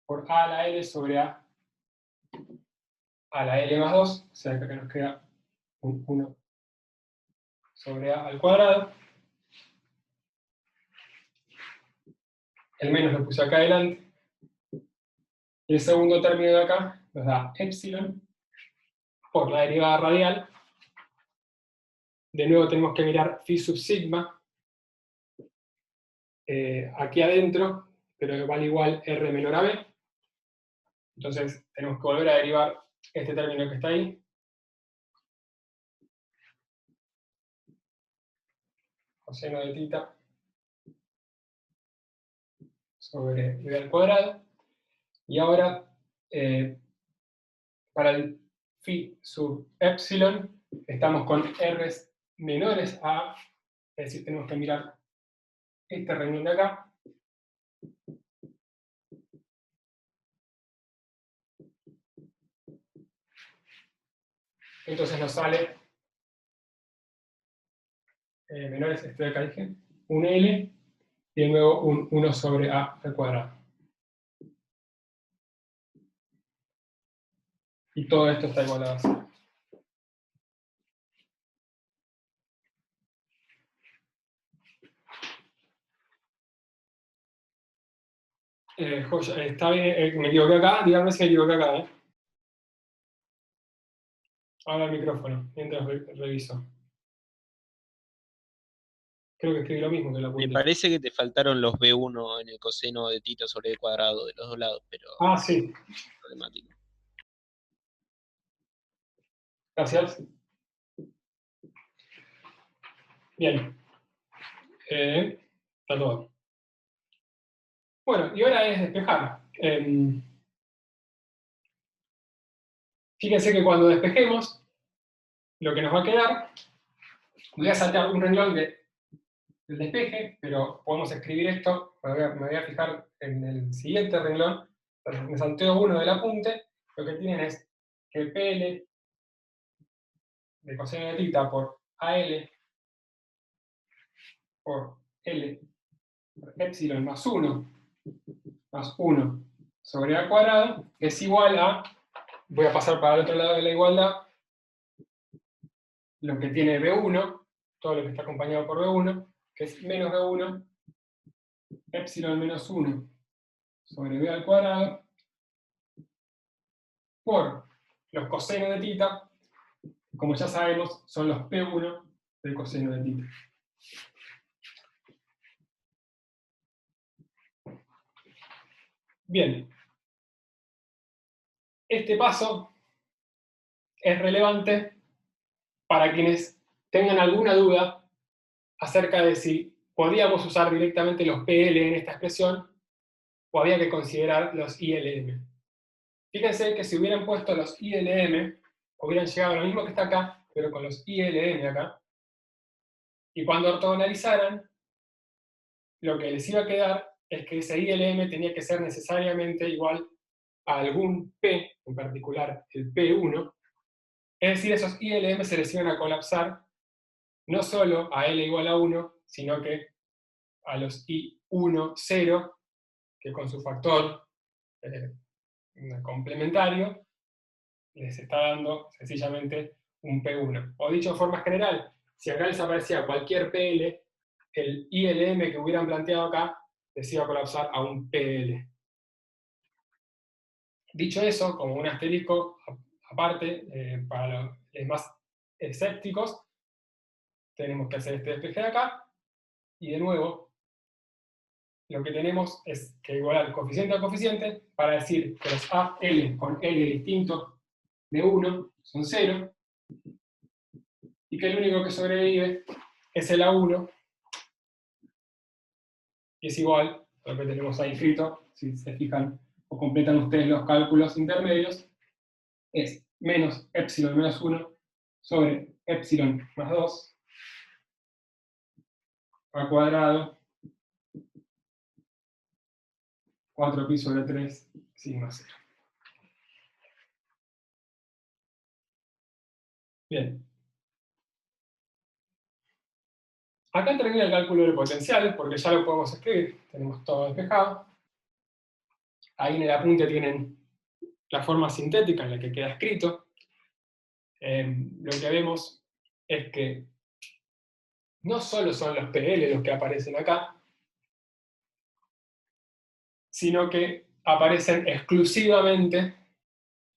por A a la L sobre A a la L más 2, o sea que acá nos queda un 1 sobre A al cuadrado. El menos lo puse acá adelante. Y el segundo término de acá nos da epsilon por la derivada radial. De nuevo tenemos que mirar phi sub sigma aquí adentro, pero vale igual R menor a B. Entonces tenemos que volver a derivar este término que está ahí. Coseno de tita sobre B al cuadrado. Y ahora, para el phi sub epsilon, estamos con R menores a, es decir, tenemos que mirar este renglón de acá. Entonces nos sale menores, esto de acá dije, un L, y de nuevo un 1 sobre A al cuadrado. Y todo esto está igualado a 0. Joya, está bien, me equivoqué acá, dígame si me equivoqué acá, ¿eh? Ahora el micrófono, mientras reviso. Creo que escribí lo mismo que la Me apunté. parece que te faltaron los B1 en el coseno de tita sobre el cuadrado de los dos lados, pero Ah, sí. problemático. Gracias. Bien. Está todo. Bueno, y ahora es despejar. Fíjense que cuando despejemos, lo que nos va a quedar, voy a saltar un renglón del despeje, pero podemos escribir esto, me voy a fijar en el siguiente renglón, entonces me salteo uno del apunte, lo que tienen es que PL de coseno de tita por AL por L por epsilon más 1 sobre A cuadrado es igual a, voy a pasar para el otro lado de la igualdad, lo que tiene B1, todo lo que está acompañado por B1, que es menos B1, epsilon menos 1 sobre B al cuadrado, por los cosenos de tita, que como ya sabemos, son los P1 del coseno de tita. Bien. Este paso es relevante para quienes tengan alguna duda acerca de si podíamos usar directamente los PL en esta expresión o había que considerar los ILM. Fíjense que si hubieran puesto los ILM, hubieran llegado a lo mismo que está acá, pero con los ILM acá. Y cuando ortogonalizaran, lo que les iba a quedar es que ese ILM tenía que ser necesariamente igual a algún P, en particular el P1. Es decir, esos ILM se les iban a colapsar no solo a L igual a 1, sino que a los I1, 0, que con su factor complementario les está dando sencillamente un P1. O dicho de forma general, si acá les aparecía cualquier PL, el ILM que hubieran planteado acá les iba a colapsar a un PL. Dicho eso, como un asterisco aparte, para los más escépticos, tenemos que hacer este despeje de acá, y de nuevo, lo que tenemos es que igualar coeficiente a coeficiente para decir que los AL con L distintos de 1 son 0, y que el único que sobrevive es el A1, y es igual a lo que tenemos ahí escrito, si se fijan o completan ustedes los cálculos intermedios, es menos epsilon menos 1 sobre epsilon más 2 al cuadrado 4pi sobre 3 sigma 0. Bien. Acá termina el cálculo de potenciales, porque ya lo podemos escribir. Tenemos todo despejado. Ahí en el apunte tienen la forma sintética en la que queda escrito. Lo que vemos es que no solo son los PL los que aparecen acá, sino que aparecen exclusivamente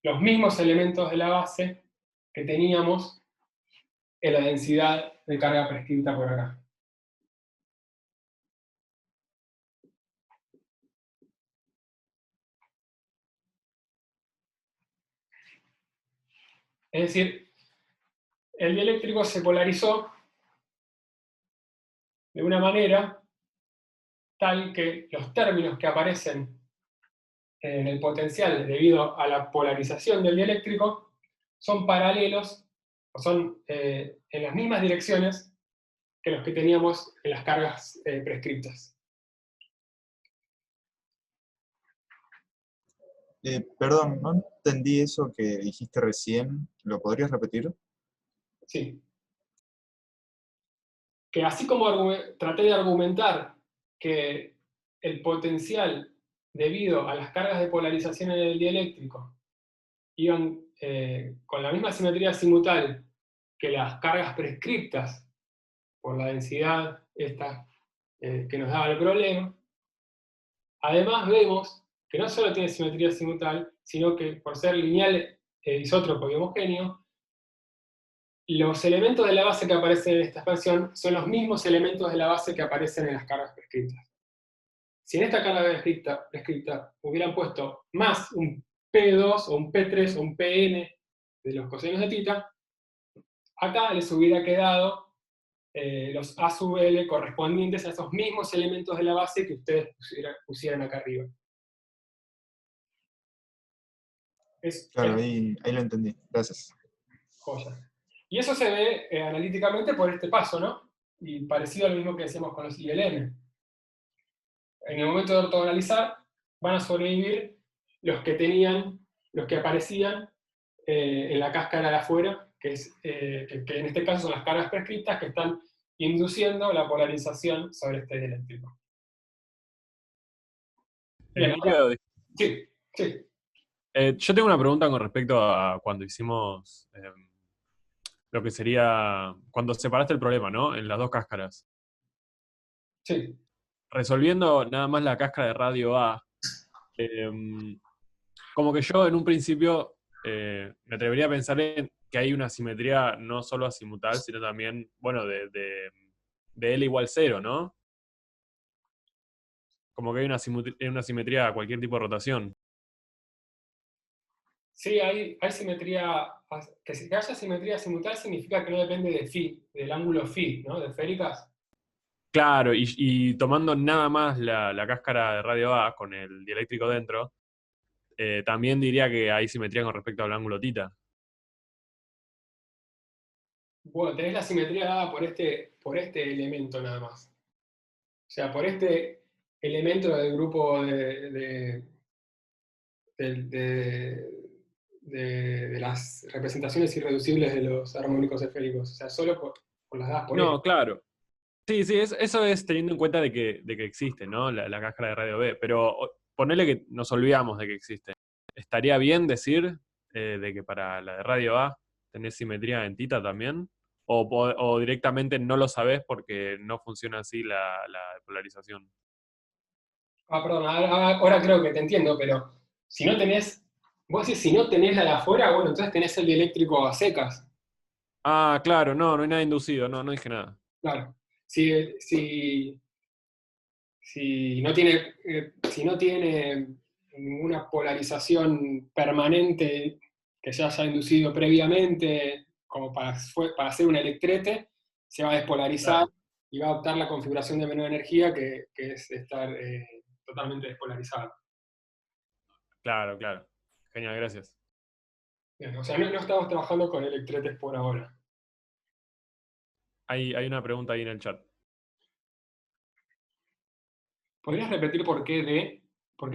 los mismos elementos de la base que teníamos en la densidad de carga prescrita por acá. Es decir, el dieléctrico se polarizó de una manera tal que los términos que aparecen en el potencial debido a la polarización del dieléctrico son paralelos, o son en las mismas direcciones que los que teníamos en las cargas prescriptas. Perdón, no entendí eso que dijiste recién. ¿Lo podrías repetir? Sí. Que así como traté de argumentar que el potencial debido a las cargas de polarización en el dieléctrico iban con la misma simetría azimutal que las cargas prescriptas por la densidad esta que nos daba el problema, Además vemos que no solo tiene simetría azimutal, sino que por ser lineal, isótropo y homogéneo, los elementos de la base que aparecen en esta expansión son los mismos elementos de la base que aparecen en las cargas prescritas. Si en esta carga prescrita hubieran puesto más un P2 o un P3 o un Pn de los cosenos de tita, acá les hubiera quedado los A sub L correspondientes a esos mismos elementos de la base que ustedes pusieran acá arriba. Claro, ahí lo entendí. Gracias. Joya. Y eso se ve analíticamente por este paso, ¿no? Y parecido a lo mismo que decíamos con los ILM. En el momento de ortogonalizar, van a sobrevivir los que aparecían en la cáscara de afuera, que en este caso son las cargas prescritas que están induciendo la polarización sobre este dieléctrico. Bien, Emilio, sí, sí. yo tengo una pregunta con respecto a cuando hicimos lo que sería, cuando separaste el problema, ¿no? En las dos cáscaras. Sí. Resolviendo nada más la cáscara de radio A, como que yo en un principio me atrevería a pensar en que hay una simetría no solo azimutal, sino también, bueno, de L igual 0, ¿no? Como que hay una simetría a cualquier tipo de rotación. Sí, hay simetría. Que haya simetría azimutal significa que no depende de phi, del ángulo phi, ¿no? De esféricas. Claro, y tomando nada más la cáscara de radio A con el dieléctrico dentro, también diría que hay simetría con respecto al ángulo tita. Bueno, tenés la simetría dada por este elemento nada más. O sea, por este elemento del grupo de las representaciones irreducibles de los armónicos esféricos. O sea, solo por las dadas por No, esto. claro. Sí, sí, eso es teniendo en cuenta de que existe, ¿no? La cáscara de radio B. Pero ponele que nos olvidamos de que existe. ¿Estaría bien decir de que para la de radio A tenés simetría en tita también? ¿O directamente no lo sabés porque no funciona así la polarización? Ah, perdón, ahora creo que te entiendo, pero si no tenés, vos decís, si no tenés la de afuera, bueno, entonces tenés el dieléctrico a secas. Ah, claro, no hay nada inducido, no dije nada. Claro. Si no tiene ninguna polarización permanente que se haya inducido previamente, como para hacer un electrete, se va a despolarizar Claro. y va a adoptar la configuración de menor energía, que es estar totalmente despolarizado. Claro. Genial, gracias. Bien, o sea, no estamos trabajando con electretes por ahora. Hay una pregunta ahí en el chat. ¿Podrías repetir por qué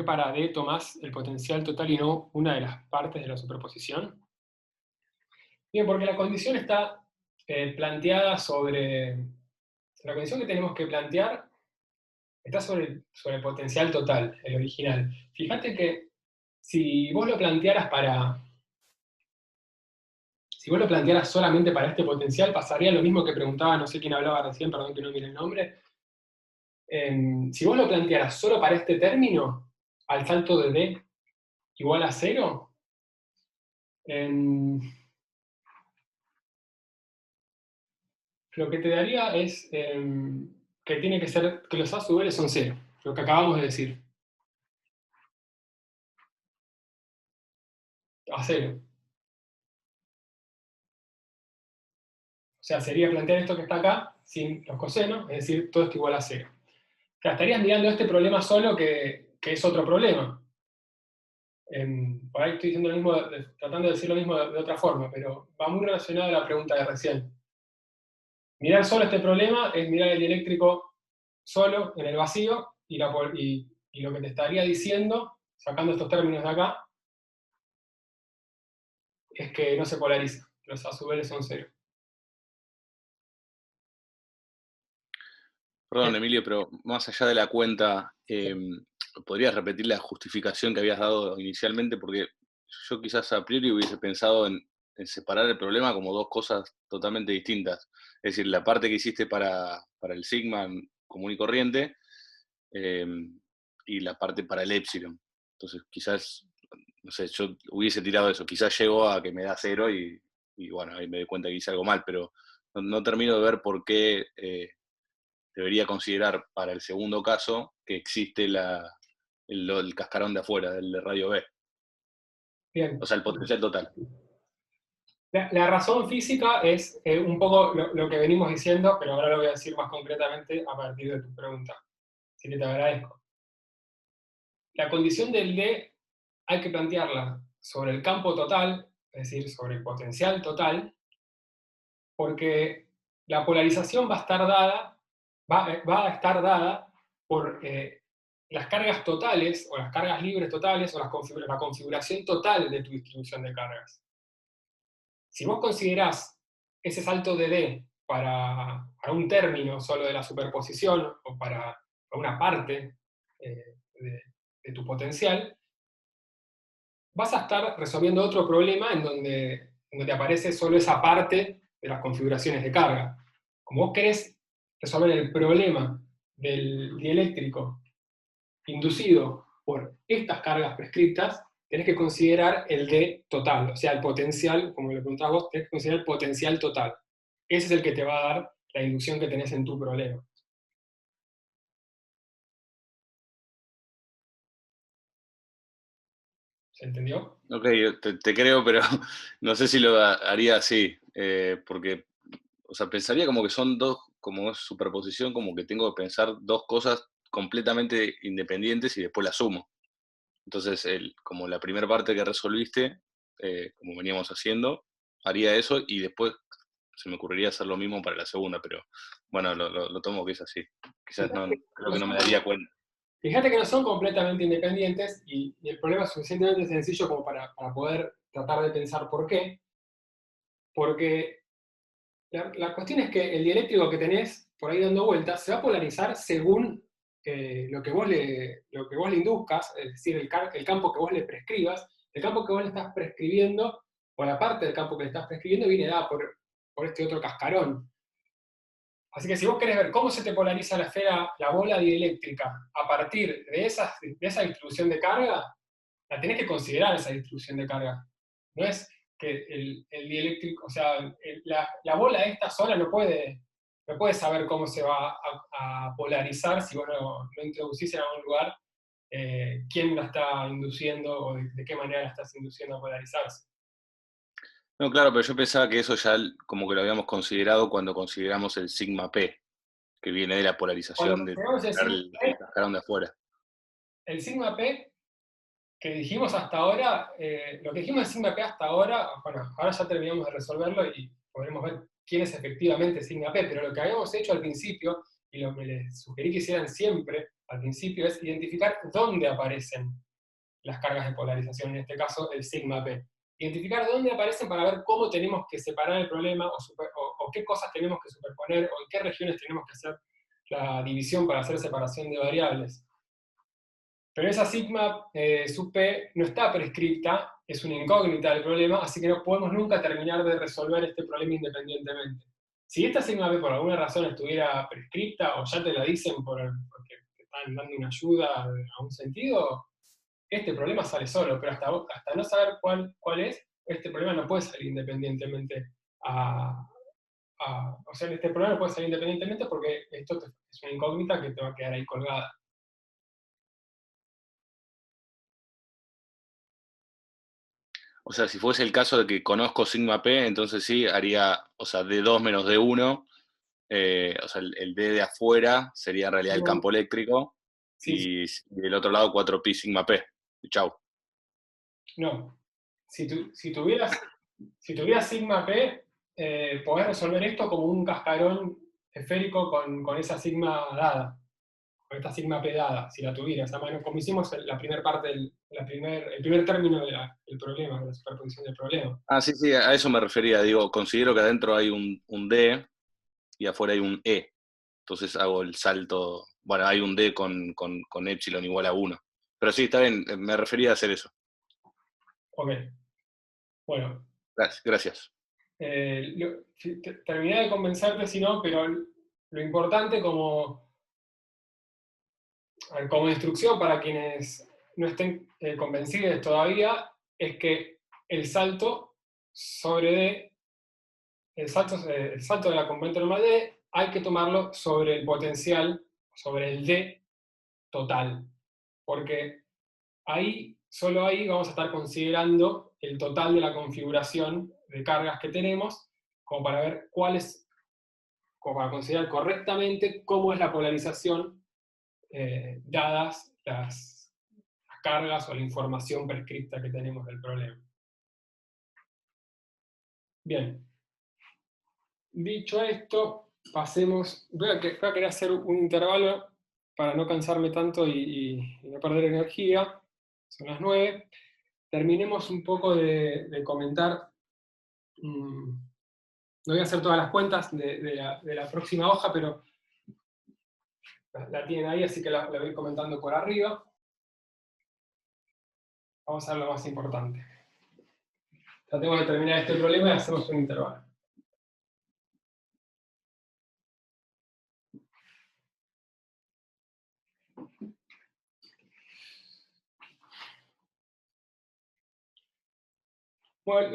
para D tomás el potencial total y no una de las partes de la superposición? Bien, porque la condición está planteada sobre... La condición que tenemos que plantear está sobre el potencial total, el original. Fíjate que si vos lo plantearas solamente para este potencial, pasaría lo mismo que preguntaba, no sé quién hablaba recién, perdón que no mire el nombre. Si vos lo plantearas solo para este término, al salto de D igual a 0, lo que te daría es que tiene que ser, que los A sub L son 0, lo que acabamos de decir. A 0. O sea, sería plantear esto que está acá sin los cosenos, es decir, todo esto igual a 0. O sea, estarías mirando este problema solo que es otro problema. Por ahí estoy diciendo lo mismo, tratando de decir lo mismo de otra forma, pero va muy relacionado a la pregunta de recién. Mirar solo este problema es mirar el dieléctrico solo, en el vacío, y lo que te estaría diciendo, sacando estos términos de acá, es que no se polariza. Los A sub L son 0. Perdón, Emilio, pero más allá de la cuenta, ¿podrías repetir la justificación que habías dado inicialmente? Porque yo quizás a priori hubiese pensado en separar el problema como dos cosas totalmente distintas. Es decir, la parte que hiciste para el sigma común y corriente, y la parte para el epsilon. Entonces quizás, no sé, yo hubiese tirado eso, quizás llego a que me da 0 y bueno, ahí me doy cuenta que hice algo mal, pero no termino de ver por qué debería considerar para el segundo caso que existe el cascarón de afuera, del de radio B. Bien. O sea, el potencial total. La razón física es un poco lo que venimos diciendo, pero ahora lo voy a decir más concretamente a partir de tu pregunta. Así que te agradezco. La condición del D hay que plantearla sobre el campo total, es decir, sobre el potencial total, porque la polarización va a estar dada por las cargas totales, o las cargas libres totales, o la configuración total de tu distribución de cargas. Si vos considerás ese salto de D para un término solo de la superposición, o para una parte de tu potencial, vas a estar resolviendo otro problema en donde aparece solo esa parte de las configuraciones de carga. Como vos querés resolver el problema del dieléctrico inducido por estas cargas prescriptas, tenés que considerar el D total, o sea, el potencial, como le preguntabas vos, tenés que considerar el potencial total. Ese es el que te va a dar la inducción que tenés en tu problema. ¿Se entendió? Ok, te creo, pero no sé si lo haría así, porque, o sea, pensaría como que son dos, como es superposición, como que tengo que pensar dos cosas completamente independientes y después las sumo. Entonces, como la primera parte que resolviste, como veníamos haciendo, haría eso y después se me ocurriría hacer lo mismo para la segunda, pero bueno, lo tomo que es así. Quizás no, creo que no me daría cuenta. Fíjate que no son completamente independientes y el problema es suficientemente sencillo como para poder tratar de pensar por qué. Porque la cuestión es que el dieléctrico que tenés por ahí dando vueltas se va a polarizar según lo que vos le induzcas, es decir, el campo que vos le prescribas. El campo que vos le estás prescribiendo, o la parte del campo que le estás prescribiendo, viene dada por este otro cascarón. Así que si vos querés ver cómo se te polariza la esfera, la bola dieléctrica, a partir de esa distribución de carga, la tenés que considerar esa distribución de carga. No es que el dieléctrico, o sea, la bola esta sola no puede saber cómo se va a polarizar si vos no introducís en algún lugar quién la está induciendo o de qué manera la estás induciendo a polarizarse. No, claro, pero yo pensaba que eso ya como que lo habíamos considerado cuando consideramos el sigma P, que viene de la polarización de el cascarón de afuera. El sigma P que dijimos hasta ahora, lo que dijimos de sigma P hasta ahora, bueno, ahora ya terminamos de resolverlo y podremos ver quién es efectivamente sigma P, pero lo que habíamos hecho al principio, y lo que les sugerí que hicieran siempre al principio, es identificar dónde aparecen las cargas de polarización, en este caso el sigma P. Identificar dónde aparecen para ver cómo tenemos que separar el problema o qué cosas tenemos que superponer o en qué regiones tenemos que hacer la división para hacer separación de variables. Pero esa sigma sub P no está prescripta, es una incógnita del problema, así que no podemos nunca terminar de resolver este problema independientemente. Si esta sigma P por alguna razón estuviera prescripta o ya te la dicen porque te están dando una ayuda a un sentido, este problema sale solo, pero hasta no saber cuál es, este problema no puede salir independientemente o sea, este problema no puede salir independientemente porque esto es una incógnita que te va a quedar ahí colgada. O sea, si fuese el caso de que conozco sigma P, entonces sí haría, o sea, D2 menos D1, o sea, el D de afuera sería en realidad el campo eléctrico, Sí, y del otro lado 4pi sigma P. Y chau. no. Si tuvieras sigma P, podés resolver esto como un cascarón esférico con esa sigma dada, con esta sigma P dada, si la tuvieras, a mano, como hicimos la primera parte, el primer término del problema, de la superposición del problema. Ah, sí, sí, a eso me refería. Digo, considero que adentro hay un D y afuera hay un E. Entonces hago el salto, bueno, hay un D con epsilon igual a 1. Pero sí, está bien, me refería a hacer eso. Ok. Bueno. Gracias. Terminé de convencerte si no, pero lo importante como como instrucción para quienes no estén convencidos todavía, es que el salto sobre D, el salto de la componente normal de D, hay que tomarlo sobre el potencial, sobre el D total. Porque ahí, solo ahí vamos a estar considerando el total de la configuración de cargas que tenemos, como para ver como para considerar correctamente cómo es la polarización dadas las cargas o la información prescripta que tenemos del problema. Bien. Dicho esto, pasemos. Voy a querer hacer un intervalo para no cansarme tanto y no perder energía. Son las 9. Terminemos un poco de comentar. No voy a hacer todas las cuentas de la próxima hoja, pero la tienen ahí, así que la voy a ir comentando por arriba. Vamos a ver lo más importante. Tratemos de terminar este problema y hacemos un intervalo. Bueno,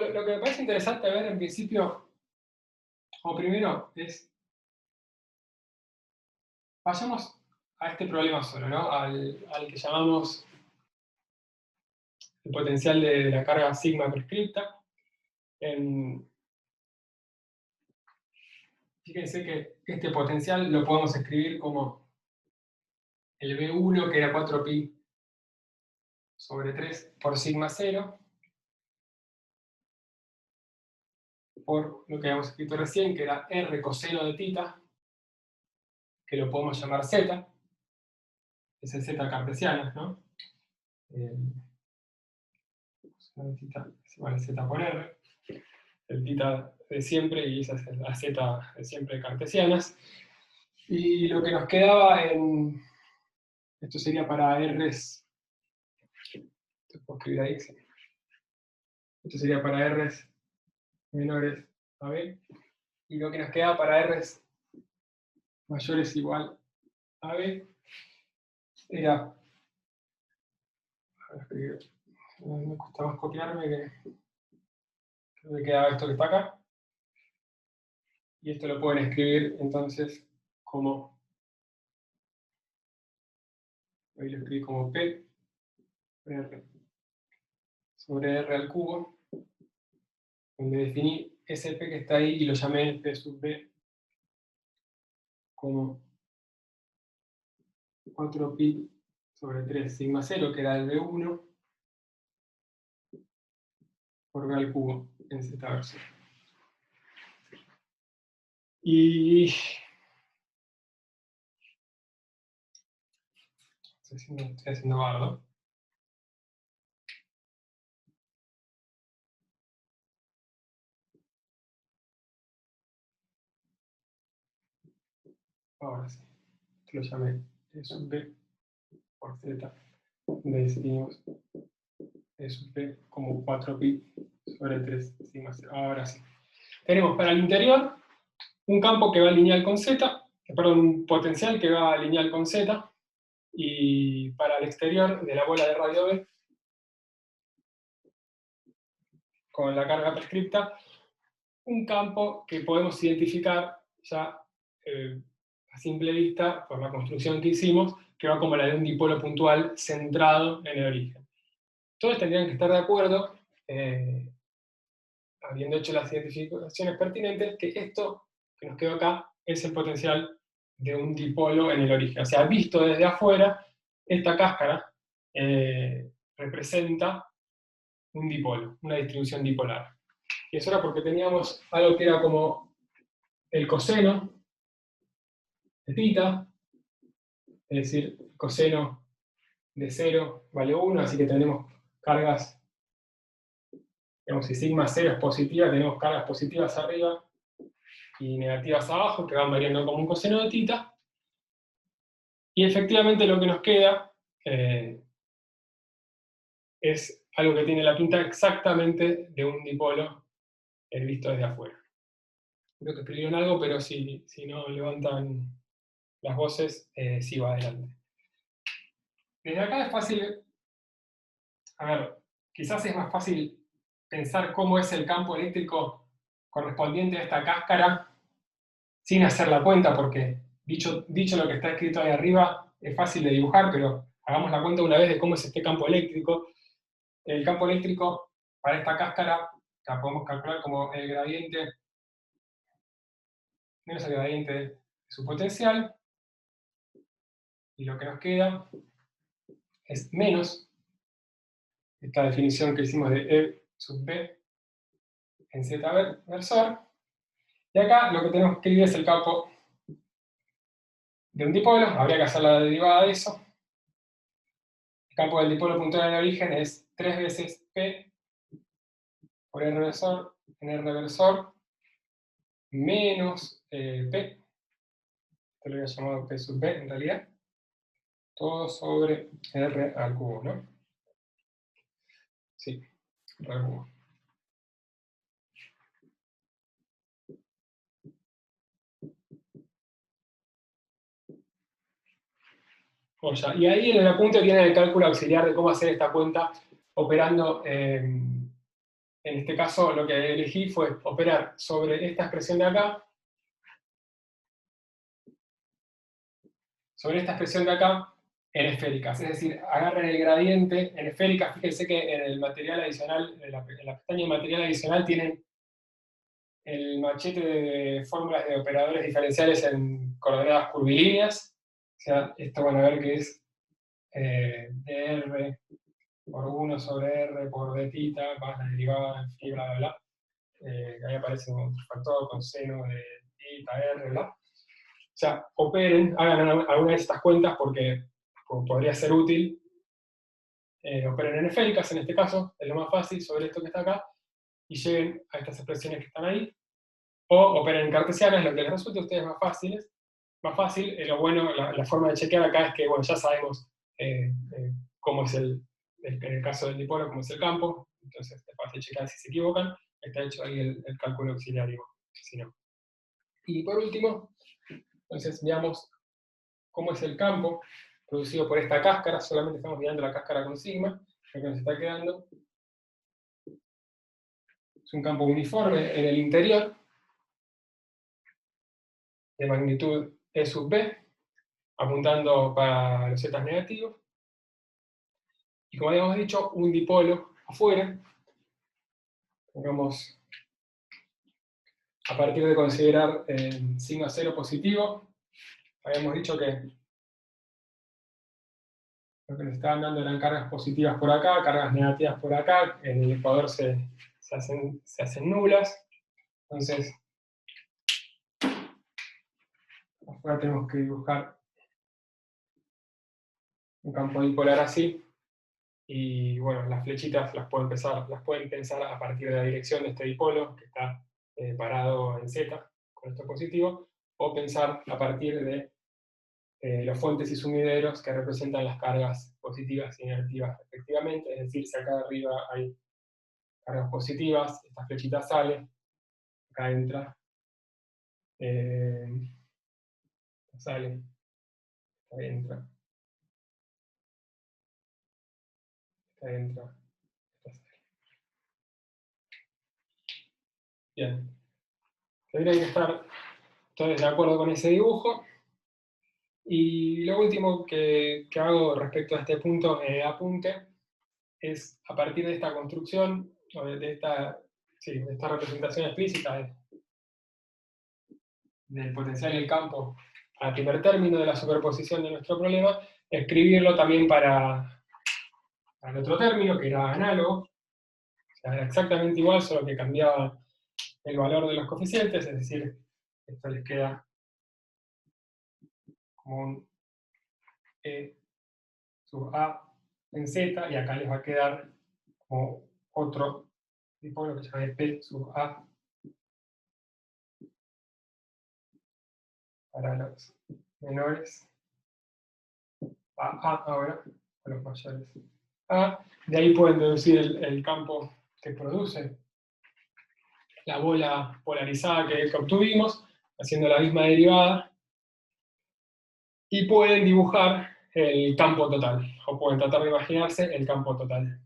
lo que me parece interesante ver en principio, o primero, es. Vayamos a este problema solo, ¿no? Al que llamamos el potencial de la carga sigma prescripta. Fíjense que este potencial lo podemos escribir como el B1, que era 4pi sobre 3 por sigma 0, por lo que habíamos escrito recién, que era R coseno de θ, que lo podemos llamar Z, es el Z cartesiano, ¿no? Coseno de θ es igual a Z por R, el θ de siempre y esa es la Z de siempre cartesianas. Y lo que nos quedaba esto sería para R's, esto puedo escribir ahí, sí. Esto sería para R's menores a B, y lo que nos queda para R's mayores igual a B era, me cuesta más copiarme que me quedaba esto que está acá, y esto lo pueden escribir entonces como, ahí lo escribí como P R sobre R al cubo, donde definí ese P que está ahí y lo llamé P sub B como 4pi sobre 3 sigma 0, que era el B1, por B al cubo en Z versión. Y estoy haciendo bardo. Ahora sí, esto lo llamé E sub B por Z, donde decidimos E sub B como 4pi sobre 3 sigma 0. Ahora sí. Tenemos para el interior un campo que va lineal con Z, perdón, un potencial que va lineal con Z, y para el exterior de la bola de radio B, con la carga prescripta, un campo que podemos identificar ya a simple vista, por la construcción que hicimos, que va como la de un dipolo puntual centrado en el origen. Todos tendrían que estar de acuerdo, habiendo hecho las identificaciones pertinentes, que esto que nos quedó acá es el potencial de un dipolo en el origen. O sea, visto desde afuera, esta cáscara representa un dipolo, una distribución dipolar. Y eso era porque teníamos algo que era como el coseno de θ, es decir, el coseno de 0 vale 1, así que tenemos cargas, digamos, si sigma 0 es positiva, tenemos cargas positivas arriba y negativas abajo, que van variando como un coseno de θ. Y efectivamente lo que nos queda es algo que tiene la pinta exactamente de un dipolo visto desde afuera. Creo que escribieron algo, pero si no levantan las voces, sí va adelante. Desde acá es fácil, a ver, quizás es más fácil pensar cómo es el campo eléctrico correspondiente a esta cáscara sin hacer la cuenta, porque dicho lo que está escrito ahí arriba, es fácil de dibujar, pero hagamos la cuenta una vez de cómo es este campo eléctrico. El campo eléctrico para esta cáscara la podemos calcular como el gradiente menos el gradiente de su potencial, y lo que nos queda es menos esta definición que hicimos de E sub B en Z versor, y acá lo que tenemos que escribir es el campo de un dipolo, habría que hacer la derivada de eso. El campo del dipolo puntual en el origen es 3 veces P por R versor en R versor menos P, esto lo había llamado P sub B en realidad, todo sobre R al cubo, ¿no? Sí, R al cubo. Y ahí en el apunte tienen el cálculo auxiliar de cómo hacer esta cuenta operando, en este caso lo que elegí fue operar sobre esta expresión de acá, en esféricas, es decir, agarren el gradiente en esféricas. Fíjense que en el material adicional, en la pestaña de material adicional tienen el machete de fórmulas de operadores diferenciales en coordenadas curvilíneas. O sea, esto van a ver que es dr por 1 sobre r por d theta, más la derivada, en fin, bla, bla, bla. Ahí aparece un factor con seno de theta, r, bla. O sea, operen, hagan alguna de estas cuentas porque podría ser útil. Operen en esféricas, en este caso, es lo más fácil, sobre esto que está acá, y lleguen a estas expresiones que están ahí. O operen en cartesianas, lo que les resulte a ustedes más fácil. Lo bueno, la forma de chequear acá es que, bueno, ya sabemos cómo es en el caso del dipolo, cómo es el campo, entonces es fácil chequear si se equivocan, está hecho ahí el cálculo auxiliario, si no. Y por último, entonces veamos cómo es el campo producido por esta cáscara, solamente estamos mirando la cáscara con sigma, lo que nos está quedando es un campo uniforme en el interior, de magnitud E sub B, apuntando para los zetas negativos, y como habíamos dicho, un dipolo afuera. Pongamos, a partir de considerar sigma 0 positivo, habíamos dicho que lo que nos estaban dando eran cargas positivas por acá, cargas negativas por acá, en el ecuador se hacen nulas, entonces afuera tenemos que dibujar un campo dipolar así, y bueno, las flechitas las pueden pensar a partir de la dirección de este dipolo, que está parado en Z, con esto positivo, o pensar a partir de los fuentes y sumideros que representan las cargas positivas y negativas respectivamente, es decir, si acá arriba hay cargas positivas, esta flechita sale, acá entra, sale, acá entra, acá entra, acá sale. Bien. Tendría que estar entonces de acuerdo con ese dibujo. Y lo último que hago respecto a este punto de apunte es, a partir de esta construcción, o de esta representación explícita del potencial y el campo al primer término de la superposición de nuestro problema, escribirlo también para el otro término, que era análogo. O sea, era exactamente igual, solo que cambiaba el valor de los coeficientes, es decir, esto les queda como un E sub A en Z, y acá les va a quedar como otro dipolo que se llama P sub A para los menores, a ahora, a los mayores A. De ahí pueden deducir el campo que produce la bola polarizada que obtuvimos, haciendo la misma derivada, y pueden dibujar el campo total, o pueden tratar de imaginarse el campo total.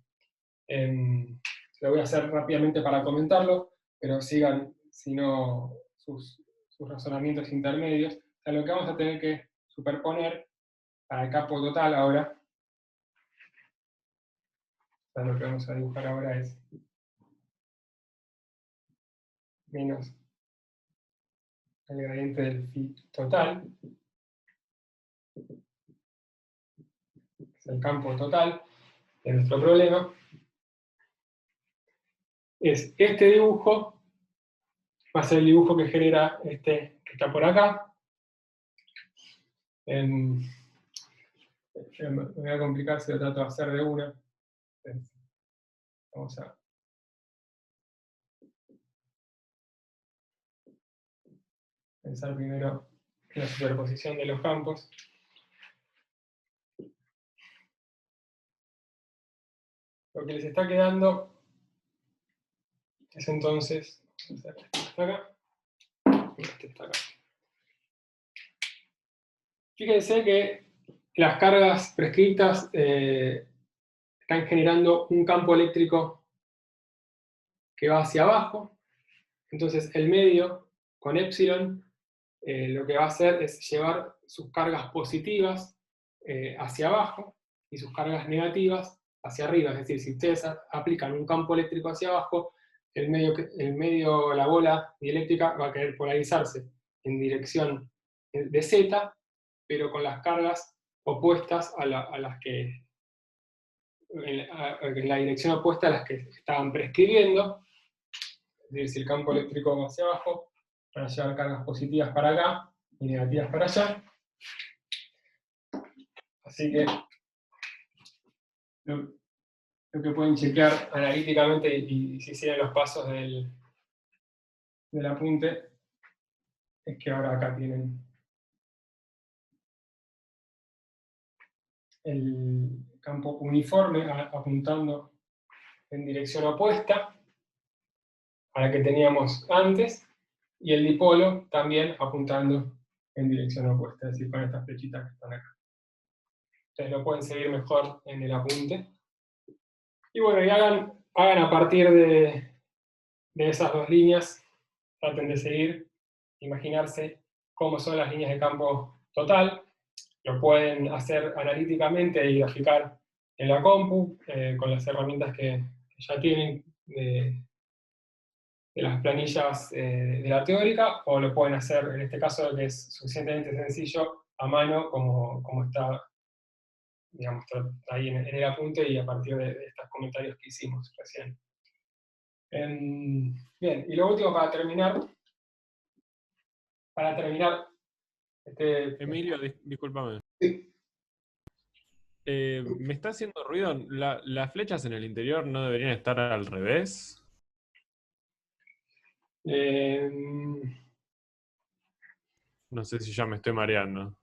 Lo voy a hacer rápidamente para comentarlo, pero sigan, si no, sus razonamientos intermedios. O sea, lo que vamos a tener que superponer para el campo total ahora, o sea, lo que vamos a dibujar ahora es menos el gradiente del phi total, que es el campo total de nuestro problema, es este dibujo, va a ser el dibujo que genera este que está por acá. Me voy a complicar si lo trato de hacer de una. Vamos a pensar primero en la superposición de los campos. Lo que les está quedando es entonces, vamos a hacer este está acá, y este está acá. Fíjense que las cargas prescritas están generando un campo eléctrico que va hacia abajo. Entonces el medio con epsilon lo que va a hacer es llevar sus cargas positivas hacia abajo y sus cargas negativas hacia arriba. Es decir, si ustedes aplican un campo eléctrico hacia abajo, el medio, la bola dieléctrica va a querer polarizarse en dirección de Z, pero con las cargas opuestas a las que, en la dirección opuesta a las que estaban prescribiendo. Es decir, si el campo eléctrico va hacia abajo, van a llevar cargas positivas para acá y negativas para allá. Así que lo que pueden chequear analíticamente y si siguen los pasos del apunte es que ahora acá tienen el campo uniforme apuntando en dirección opuesta a la que teníamos antes, y el dipolo también apuntando en dirección opuesta, es decir, con estas flechitas que están acá. Ustedes lo pueden seguir mejor en el apunte. Y bueno, y hagan a partir de esas dos líneas, traten de seguir, imaginarse cómo son las líneas de campo total. Lo pueden hacer analíticamente y graficar en la compu, con las herramientas que ya tienen de las planillas de la teórica, o lo pueden hacer, en este caso, que es suficientemente sencillo, a mano, como está, digamos, ahí en el apunte y a partir de estos comentarios que hicimos recién. Bien, y lo último para terminar. Emilio, discúlpame. Sí. Me está haciendo ruido. ¿Las flechas en el interior no deberían estar al revés? No sé si ya me estoy mareando.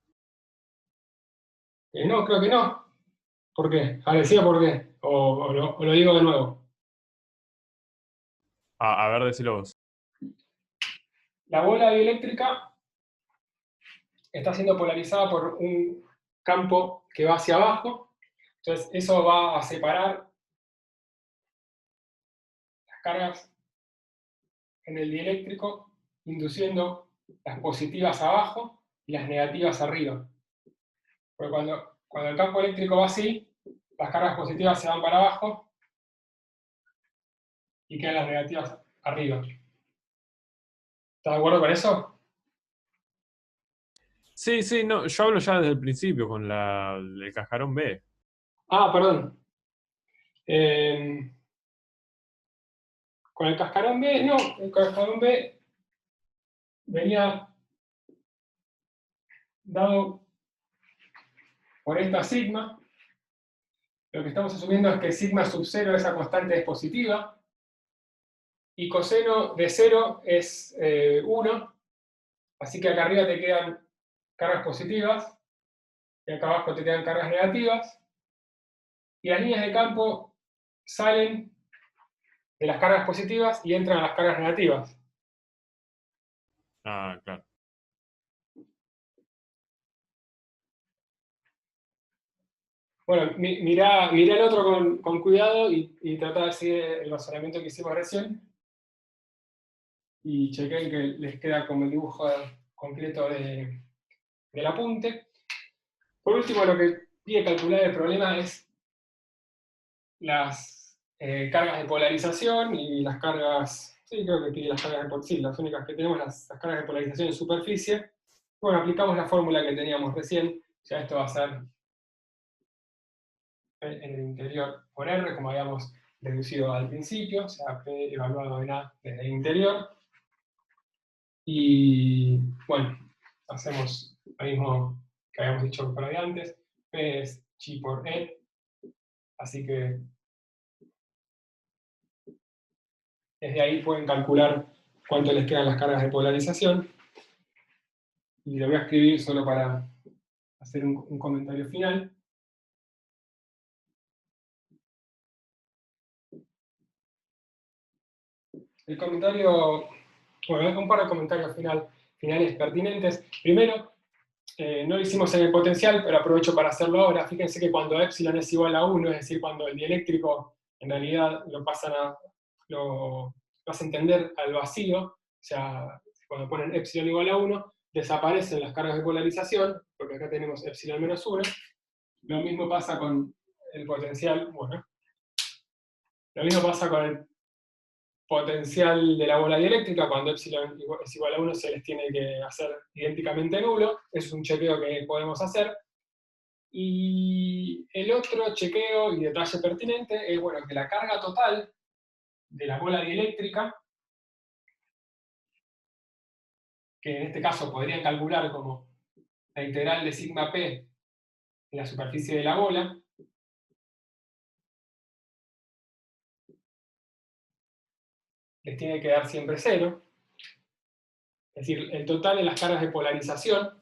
No, creo que no. ¿Por qué? Decía por qué. O lo digo de nuevo. A ver, decilo vos. La bola dieléctrica está siendo polarizada por un campo que va hacia abajo. Entonces eso va a separar las cargas en el dieléctrico, induciendo las positivas abajo y las negativas arriba. Porque cuando el campo eléctrico va así, las cargas positivas se van para abajo y quedan las negativas arriba. ¿Estás de acuerdo con eso? Sí, no, yo hablo ya desde el principio con el cascarón B. Ah, perdón. Con el cascarón B, no, el cascarón B venía dado por esta sigma. Lo que estamos asumiendo es que sigma sub 0, esa constante, es positiva, y coseno de 0 es 1, así que acá arriba te quedan cargas positivas, y acá abajo te quedan cargas negativas, y las líneas de campo salen de las cargas positivas y entran a las cargas negativas. Ah, claro. Bueno, mirá el otro con cuidado y tratá de seguir el razonamiento que hicimos recién. Y chequen que les queda como el dibujo completo del apunte. Por último, lo que pide calcular el problema es las cargas de polarización y las cargas, sí, creo que pide las cargas de polarización, las únicas que tenemos, las cargas de polarización en superficie. Bueno, aplicamos la fórmula que teníamos recién, ya esto va a ser en el interior por R, como habíamos deducido al principio, o sea, P evaluado en A desde el interior. Y bueno, hacemos lo mismo que habíamos dicho por ahí antes, P es chi por E, así que desde ahí pueden calcular cuánto les quedan las cargas de polarización. Y lo voy a escribir solo para hacer un comentario final. El comentario, bueno, un par de comentarios finales pertinentes. Primero, no lo hicimos en el potencial, pero aprovecho para hacerlo ahora. Fíjense que cuando epsilon es igual a 1, es decir, cuando el dieléctrico en realidad lo vas a entender al vacío, o sea, cuando ponen epsilon igual a 1, desaparecen las cargas de polarización, porque acá tenemos epsilon menos 1. Lo mismo pasa con el potencial, bueno, lo mismo pasa con el potencial de la bola dieléctrica, cuando epsilon es igual a 1 se les tiene que hacer idénticamente nulo. Eso es un chequeo que podemos hacer. Y el otro chequeo y detalle pertinente es, bueno, que la carga total de la bola dieléctrica, que en este caso podrían calcular como la integral de sigma p en la superficie de la bola, les tiene que dar siempre 0. Es decir, el total de las cargas de polarización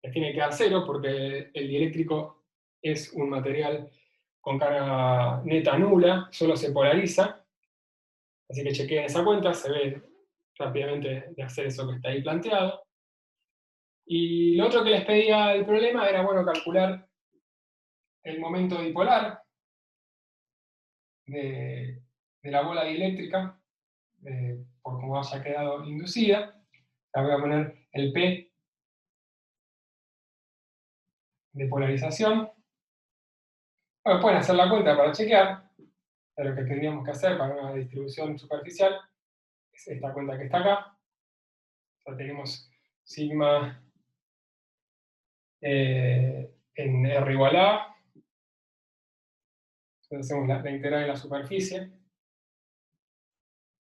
les tiene que dar 0 porque el dieléctrico es un material con carga neta nula, solo se polariza. Así que chequeen esa cuenta, se ve rápidamente de hacer eso que está ahí planteado. Y lo otro que les pedía el problema era, bueno, calcular el momento dipolar de la bola dieléctrica, por cómo haya quedado inducida. La voy a poner el P de polarización. Bueno, pueden hacer la cuenta para chequear, pero lo que tendríamos que hacer para una distribución superficial es esta cuenta que está acá. O sea, tenemos sigma en R igual a. Entonces hacemos la integral de la superficie.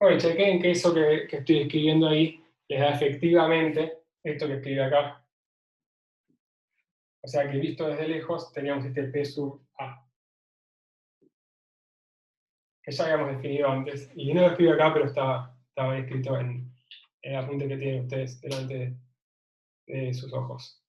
Bueno, y chequen que eso que estoy escribiendo ahí les da efectivamente esto que escribe acá. O sea que visto desde lejos teníamos este P sub A. Que ya habíamos definido antes. Y no lo escribo acá, pero estaba escrito en el apunte que tienen ustedes delante de sus ojos.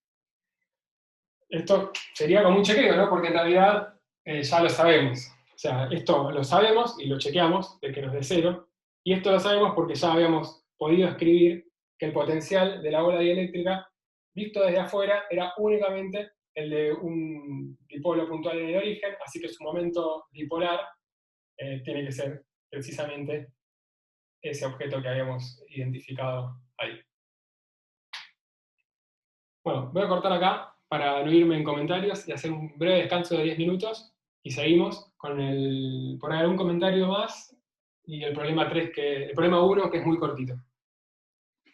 Esto sería como un chequeo, ¿no? Porque en realidad ya lo sabemos. O sea, esto lo sabemos y lo chequeamos de que nos dé 0. Y esto lo sabemos porque ya habíamos podido escribir que el potencial de la bola dieléctrica, visto desde afuera, era únicamente el de un dipolo puntual en el origen, así que su momento dipolar tiene que ser precisamente ese objeto que habíamos identificado ahí. Bueno, voy a cortar acá para no irme en comentarios y hacer un breve descanso de 10 minutos y seguimos con por ahí un comentario más y el problema 1 que es muy cortito.